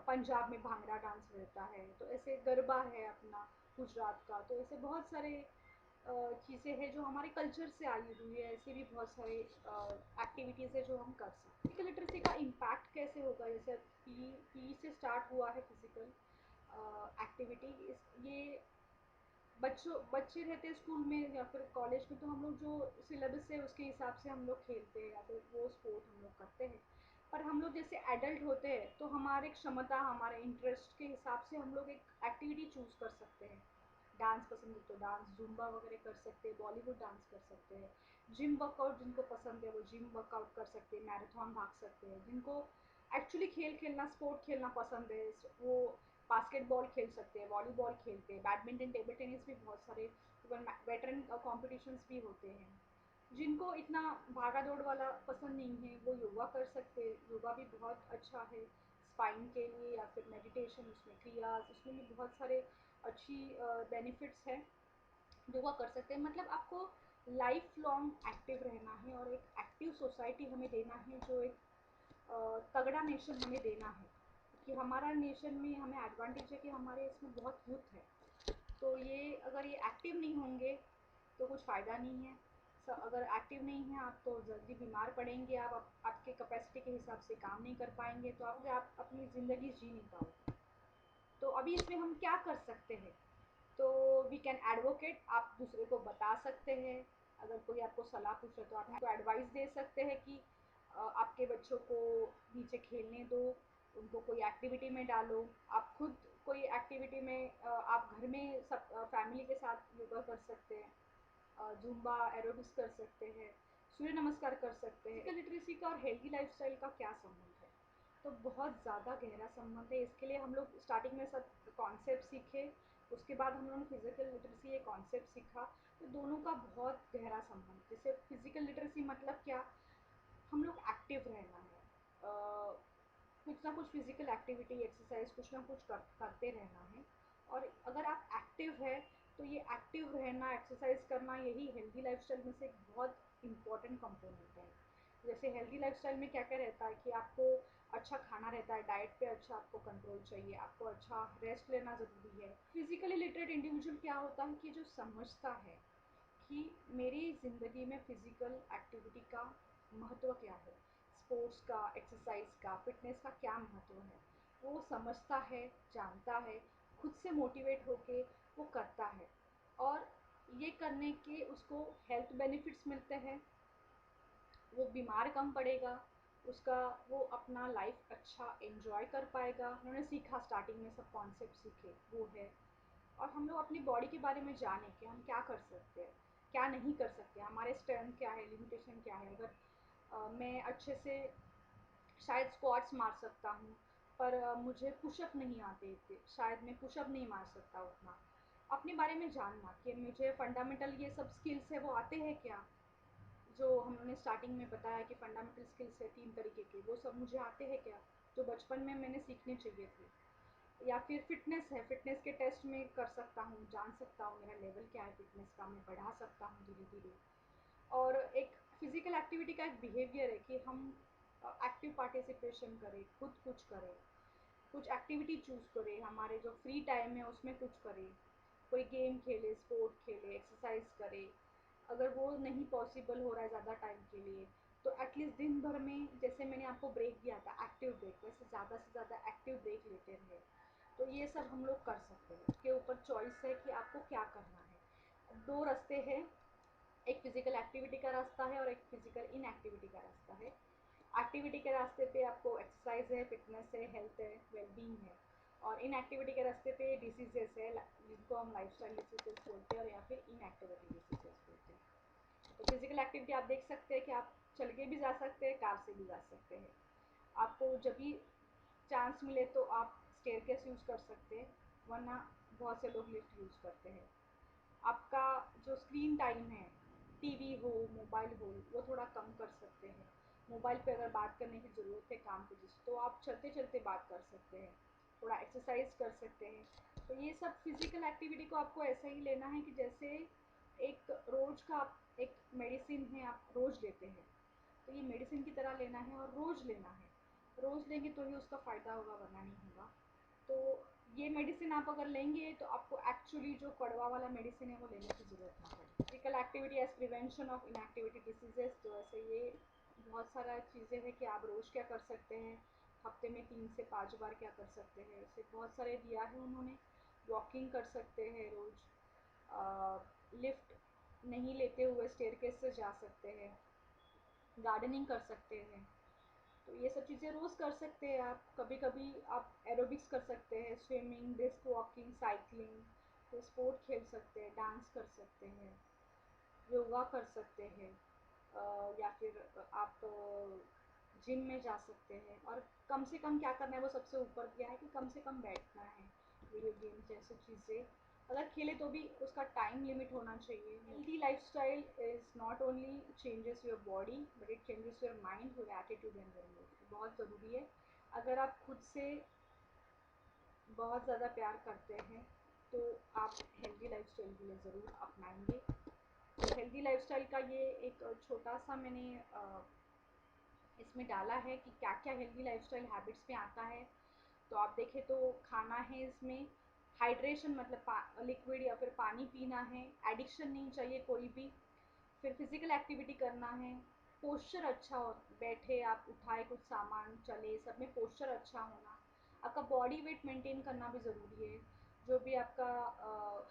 पंजाब में भांगड़ा डांस रहता है, तो ऐसे गरबा है अपना गुजरात का, तो ऐसे बहुत सारे चीज़ें हैं जो हमारे कल्चर से आई हुई है, ऐसे भी बहुत सारे एक्टिविटीज़ है जो हम कर सकते हैं। फिजिकल लिटरेसी का इम्पैक्ट कैसे होगा, जैसे पी से स्टार्ट हुआ है फिजिकल एक्टिविटी, इस ये बच्चे रहते हैं स्कूल में या फिर कॉलेज में, तो हम लोग जो सिलेबस है उसके हिसाब से हम लोग खेलते हैं या फिर वो स्पोर्ट हम लोग करते हैं। पर हम लोग जैसे एडल्ट होते हैं तो हमारे क्षमता, हमारे इंटरेस्ट के हिसाब से हम लोग एक एक्टिविटी चूज़ कर सकते हैं। डांस पसंद है तो डांस, जुम्बा वगैरह कर सकते हैं, बॉलीवुड डांस कर सकते हैं, जिम वर्कआउट जिनको पसंद है वो जिम वर्कआउट कर सकते हैं, मैराथन भाग सकते हैं, जिनको एक्चुअली खेल खेलना, स्पोर्ट खेलना पसंद है वो बास्केटबॉल खेल सकते हैं, वॉलीबॉल खेलते हैं, बैडमिंटन, टेबल टेनिस भी बहुत सारे वेटरन कॉम्पिटिशन्स भी होते हैं। जिनको इतना भागा दौड़ वाला पसंद नहीं है वो योगा कर सकते हैं, योगा भी बहुत अच्छा है स्पाइन के लिए, या फिर मेडिटेशन, उसमें क्रियाज, उसमें भी बहुत सारे अच्छी बेनिफिट्स हैं, योगा कर सकते हैं। मतलब आपको लाइफ लॉन्ग एक्टिव रहना है और एक एक्टिव सोसाइटी हमें देना है, जो एक तगड़ा नेशन हमें देना है, कि हमारा नेशन में हमें एडवांटेज है कि हमारे इसमें बहुत यूथ है, तो ये अगर ये एक्टिव नहीं होंगे तो कुछ फ़ायदा नहीं है। अगर एक्टिव नहीं है आप तो जल्दी बीमार पड़ेंगे, आपके कैपेसिटी के हिसाब से काम नहीं कर पाएंगे, तो आप अपनी ज़िंदगी जी नहीं पाओगे। तो अभी इसमें हम क्या कर सकते हैं, तो वी कैन एडवोकेट, आप दूसरे को बता सकते हैं, अगर कोई आपको सलाह पूछे तो आप उनको एडवाइस दे सकते हैं कि आपके बच्चों को नीचे खेलने दो, उनको कोई एक्टिविटी में डालो, आप खुद कोई एक्टिविटी में आप घर में सब फैमिली के साथ योगा कर सकते हैं, जुम्बा एरोबिक्स कर सकते हैं, सूर्य नमस्कार कर सकते हैं। लिटरेसी का और हेल्दी लाइफस्टाइल का क्या संबंध है, तो बहुत ज़्यादा गहरा संबंध है। इसके लिए हम लोग स्टार्टिंग में सब कॉन्सेप्ट सीखे, उसके बाद हम लोगों ने फिजिकल लिटरेसी ये कॉन्सेप्ट सीखा, तो दोनों का बहुत गहरा संबंध। जैसे फिजिकल लिटरेसी मतलब क्या, हम लोग एक्टिव रहना है, कुछ ना कुछ फिजिकल एक्टिविटी, एक्सरसाइज कुछ ना कुछ करते रहना है। और अगर आप एक्टिव है तो ये एक्टिव रहना, एक्सरसाइज करना, यही हेल्दी लाइफस्टाइल में से एक बहुत इंपॉर्टेंट कंपोनेंट है। जैसे हेल्दी लाइफस्टाइल में क्या क्या रहता है कि आपको अच्छा खाना रहता है, डाइट पे अच्छा आपको कंट्रोल चाहिए, आपको अच्छा रेस्ट लेना ज़रूरी है। फिजिकली लिटरेट इंडिविजुअल क्या होता है कि जो समझता है कि मेरी ज़िंदगी में फ़िज़िकल एक्टिविटी का महत्व क्या है, स्पोर्ट्स का, एक्सरसाइज का, फिटनेस का क्या महत्व है, वो समझता है, जानता है, खुद से मोटिवेट होके वो करता है, और ये करने के उसको हेल्थ बेनिफिट्स मिलते हैं, वो बीमार कम पड़ेगा, उसका वो अपना लाइफ अच्छा एंजॉय कर पाएगा। उन्होंने सीखा, स्टार्टिंग में सब कॉन्सेप्ट सीखे वो है। और हम लोग अपनी बॉडी के बारे में जाने कि हम क्या कर सकते हैं, क्या नहीं कर सकते, हमारे स्ट्रेंथ क्या है, लिमिटेशन क्या है। अगर मैं अच्छे से शायद स्क्वाट्स मार सकता हूँ, पर मुझे पुशअप नहीं आते थे, शायद मैं पुशअप नहीं मार सकता उतना। अपने बारे में जानना कि मुझे फंडामेंटल ये सब स्किल्स है वो आते हैं क्या, जो हमने स्टार्टिंग में बताया कि फंडामेंटल स्किल्स है 3 तरीके के, वो सब मुझे आते हैं क्या, जो बचपन में मैंने सीखने चाहिए थे। या फिर फिटनेस है, फिटनेस के टेस्ट में कर सकता हूँ, जान सकता हूँ मेरा लेवल क्या है फिटनेस का, मैं बढ़ा सकता हूँ धीरे धीरे। और एक फिजिकल एक्टिविटी का एक बिहेवियर है कि हम एक्टिव पार्टिसिपेशन करें, खुद कुछ करें, कुछ एक्टिविटी चूज़ करें, हमारे जो फ्री टाइम है उसमें कुछ करें, कोई गेम खेले, स्पोर्ट खेले, एक्सरसाइज करे। अगर वो नहीं पॉसिबल हो रहा है ज़्यादा टाइम के लिए, तो एटलीस्ट दिन भर में, जैसे मैंने आपको ब्रेक दिया था एक्टिव ब्रेक, वैसे ज़्यादा से ज़्यादा एक्टिव ब्रेक लेते रहे। तो ये सब हम लोग कर सकते हैं, उसके ऊपर चॉइस है कि आपको क्या करना है। 2 रास्ते हैं, एक फिजिकल एक्टिविटी का रास्ता है और एक फिजिकल इनएक्टिविटी का रास्ता है। एक्टिविटी के रास्ते पे आपको एक्सरसाइज है, फिटनेस है, हेल्थ है, वेलबींग है। और इनएक्टिविटी के रास्ते पे डिसीजेस है, जिनको हम लाइफस्टाइल डिसीजेस बोलते हैं, और या फिर इनएक्टिविटी डिसीजेस बोलते हैं। तो फिजिकल एक्टिविटी आप देख सकते हैं कि आप चल के भी जा सकते हैं, कार से भी जा सकते हैं। आपको जब भी चांस मिले तो आप स्टेयरकेस यूज़ कर सकते हैं, वरना बहुत से लोग लिफ्ट यूज़ करते हैं। आपका जो स्क्रीन टाइम है, टीवी हो, मोबाइल हो, वो थोड़ा कम कर सकते हैं। मोबाइल पे अगर बात करने की ज़रूरत है काम पे जिस, तो आप चलते चलते बात कर सकते हैं, थोड़ा एक्सरसाइज कर सकते हैं। तो ये सब फिज़िकल एक्टिविटी को आपको ऐसा ही लेना है कि जैसे एक रोज़ का आप एक मेडिसिन है, आप रोज़ लेते हैं, तो ये मेडिसिन की तरह लेना है और रोज़ लेना है। रोज़ लेंगे तो ही उसका फ़ायदा होगा, वरना नहीं होगा। तो ये मेडिसिन आप अगर लेंगे तो आपको एक्चुअली जो कड़वा वाला मेडिसिन है वो लेने की ज़रूरत ना पड़े। Physical activity as prevention of inactivity diseases, तो ऐसे ये बहुत सारा चीज़ें हैं कि आप रोज़ क्या कर सकते हैं, हफ्ते में 3 से 5 बार क्या कर सकते हैं, ऐसे बहुत सारे दिया है उन्होंने। वॉकिंग कर सकते हैं रोज़, लिफ्ट नहीं लेते हुए स्टेयरकेस से जा सकते हैं, गार्डनिंग कर सकते हैं। तो ये सब चीज़ें रोज़ कर सकते हैं आप। कभी कभी आप एरोबिक्स कर सकते हैं, स्विमिंग, डिस्क वॉकिंग, साइकिलिंग, तो स्पोर्ट खेल सकते हैं, डांस कर सकते हैं, योगा कर सकते हैं, या फिर आप जिम में जा सकते हैं। और कम से कम क्या करना है, वो सबसे ऊपर किया है कि कम से कम बैठना है। वीडियो गेम जैसी चीज़ें अगर खेले तो भी उसका टाइम लिमिट होना चाहिए। Healthy life style is not only changes your body but it changes your mind, your attitude and your mood. बहुत ज़रूरी है। अगर आप खुद से बहुत ज़्यादा प्यार करते हैं तो आप हेल्दी लाइफ स्टाइल के लिए ज़रूर अपनाएंगे। तो हेल्दी लाइफस्टाइल का ये एक छोटा सा मैंने इसमें डाला है कि क्या क्या हेल्दी लाइफस्टाइल हैबिट्स में आता है। तो आप देखें तो खाना है इसमें, हाइड्रेशन मतलब लिक्विड या फिर पानी पीना है, एडिक्शन नहीं चाहिए कोई भी। फिर फिजिकल एक्टिविटी करना है, पोस्चर अच्छा हो, बैठे आप उठाए कुछ सामान चले, सब में पोस्चर अच्छा होना। आपका बॉडी वेट मेंटेन करना भी ज़रूरी है, जो भी आपका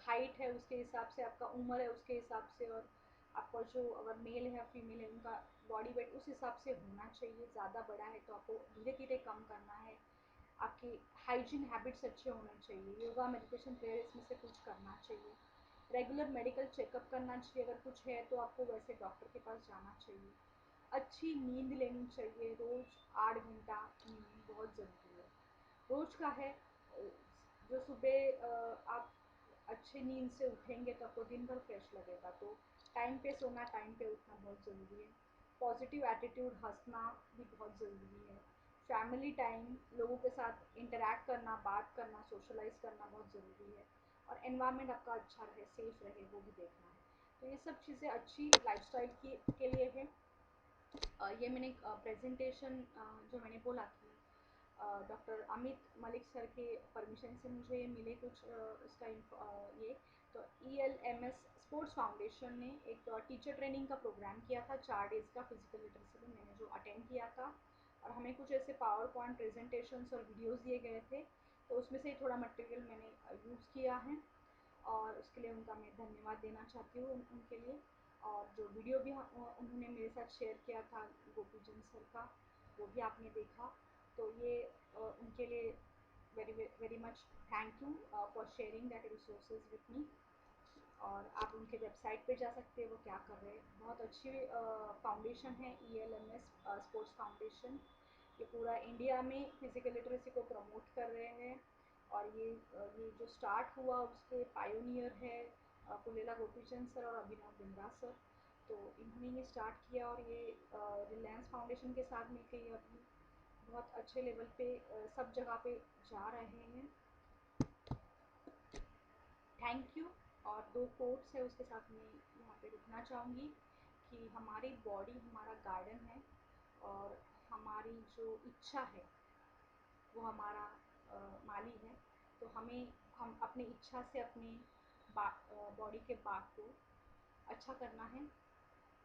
हाइट है उसके हिसाब से, आपका उम्र है उसके हिसाब से, और आपका जो अगर मेल है या फीमेल है उनका बॉडी वेट उस हिसाब से होना चाहिए। ज़्यादा बड़ा है तो आपको धीरे धीरे कम करना है। आपकी हाइजीन हैबिट्स अच्छे होने चाहिए, योगा, मेडिटेशन, प्रेयर इसमें से कुछ करना चाहिए। रेगुलर मेडिकल चेकअप करना चाहिए, अगर कुछ है तो आपको वैसे डॉक्टर के पास जाना चाहिए। अच्छी नींद लेनी चाहिए, रोज़ 8 घंटा नींद बहुत ज़रूरी है। रोज़ का है, जो सुबह आप अच्छे नींद से उठेंगे तो आपको दिन भर फ्रेश लगेगा। तो टाइम पे सोना, टाइम पे उठना बहुत ज़रूरी है। पॉजिटिव एटीट्यूड, हंसना भी बहुत ज़रूरी है। फैमिली टाइम, लोगों के साथ इंटरेक्ट करना, बात करना, सोशलाइज करना बहुत ज़रूरी है। और एनवायरनमेंट आपका अच्छा रहे, सेफ रहे, वो भी देखना है। तो ये सब चीज़ें अच्छी लाइफस्टाइल के लिए है। ये मैंने प्रेजेंटेशन जो मैंने बोला कि डॉक्टर अमित मलिक सर के परमिशन से मुझे मिले कुछ इसका ये। तो ELMS स्पोर्ट्स फाउंडेशन ने एक टीचर ट्रेनिंग का प्रोग्राम किया था, 4 डेज़ का फिजिकल लिटरेसी में, मैंने जो अटेंड किया था। और हमें कुछ ऐसे पावर पॉइंट प्रेजेंटेशंस और वीडियोस दिए गए थे, तो उसमें से थोड़ा मटेरियल मैंने यूज़ किया है, और उसके लिए उनका मैं धन्यवाद देना चाहती हूँ उनके लिए। और जो वीडियो भी उन्होंने मेरे साथ शेयर किया था गोपीचंद सर का, वो भी आपने देखा। तो ये उनके लिए very very much thank you for sharing that resources with me. और आप उनके वेबसाइट पे जा सकते हैं, वो क्या कर रहे हैं। बहुत अच्छी फाउंडेशन है ELMS स्पोर्ट्स फाउंडेशन। ये पूरा इंडिया में फिजिकल लिटरेसी को प्रमोट कर रहे हैं। और ये जो स्टार्ट हुआ उसके पायोनियर है पुलेला गोपीचंद सर और अभिनव बिंद्रा सर। तो इन्होंने ये स्टार्ट किया, और ये रिलायंस फाउंडेशन के साथ मिलकर ये अभी बहुत अच्छे लेवल पे सब जगह पे जा रहे हैं। Thank you. और 2 कोट्स है उसके साथ में यहाँ पे रुकना चाहूँगी कि हमारी बॉडी हमारा गार्डन है, और हमारी जो इच्छा है वो हमारा माली है। तो हम अपनी इच्छा से अपने बॉडी के बाग को अच्छा करना है।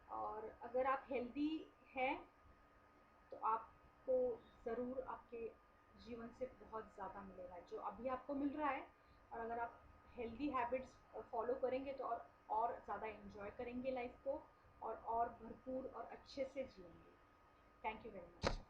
और अगर आप हेल्दी हैं तो आपको ज़रूर आपके जीवन से बहुत ज़्यादा मिलेगा जो अभी आपको मिल रहा है। और अगर आप हेल्दी हैबिट्स फॉलो करेंगे तो और ज़्यादा इन्जॉय करेंगे लाइफ को, और भरपूर और अच्छे से जिएंगे। Thank you very much.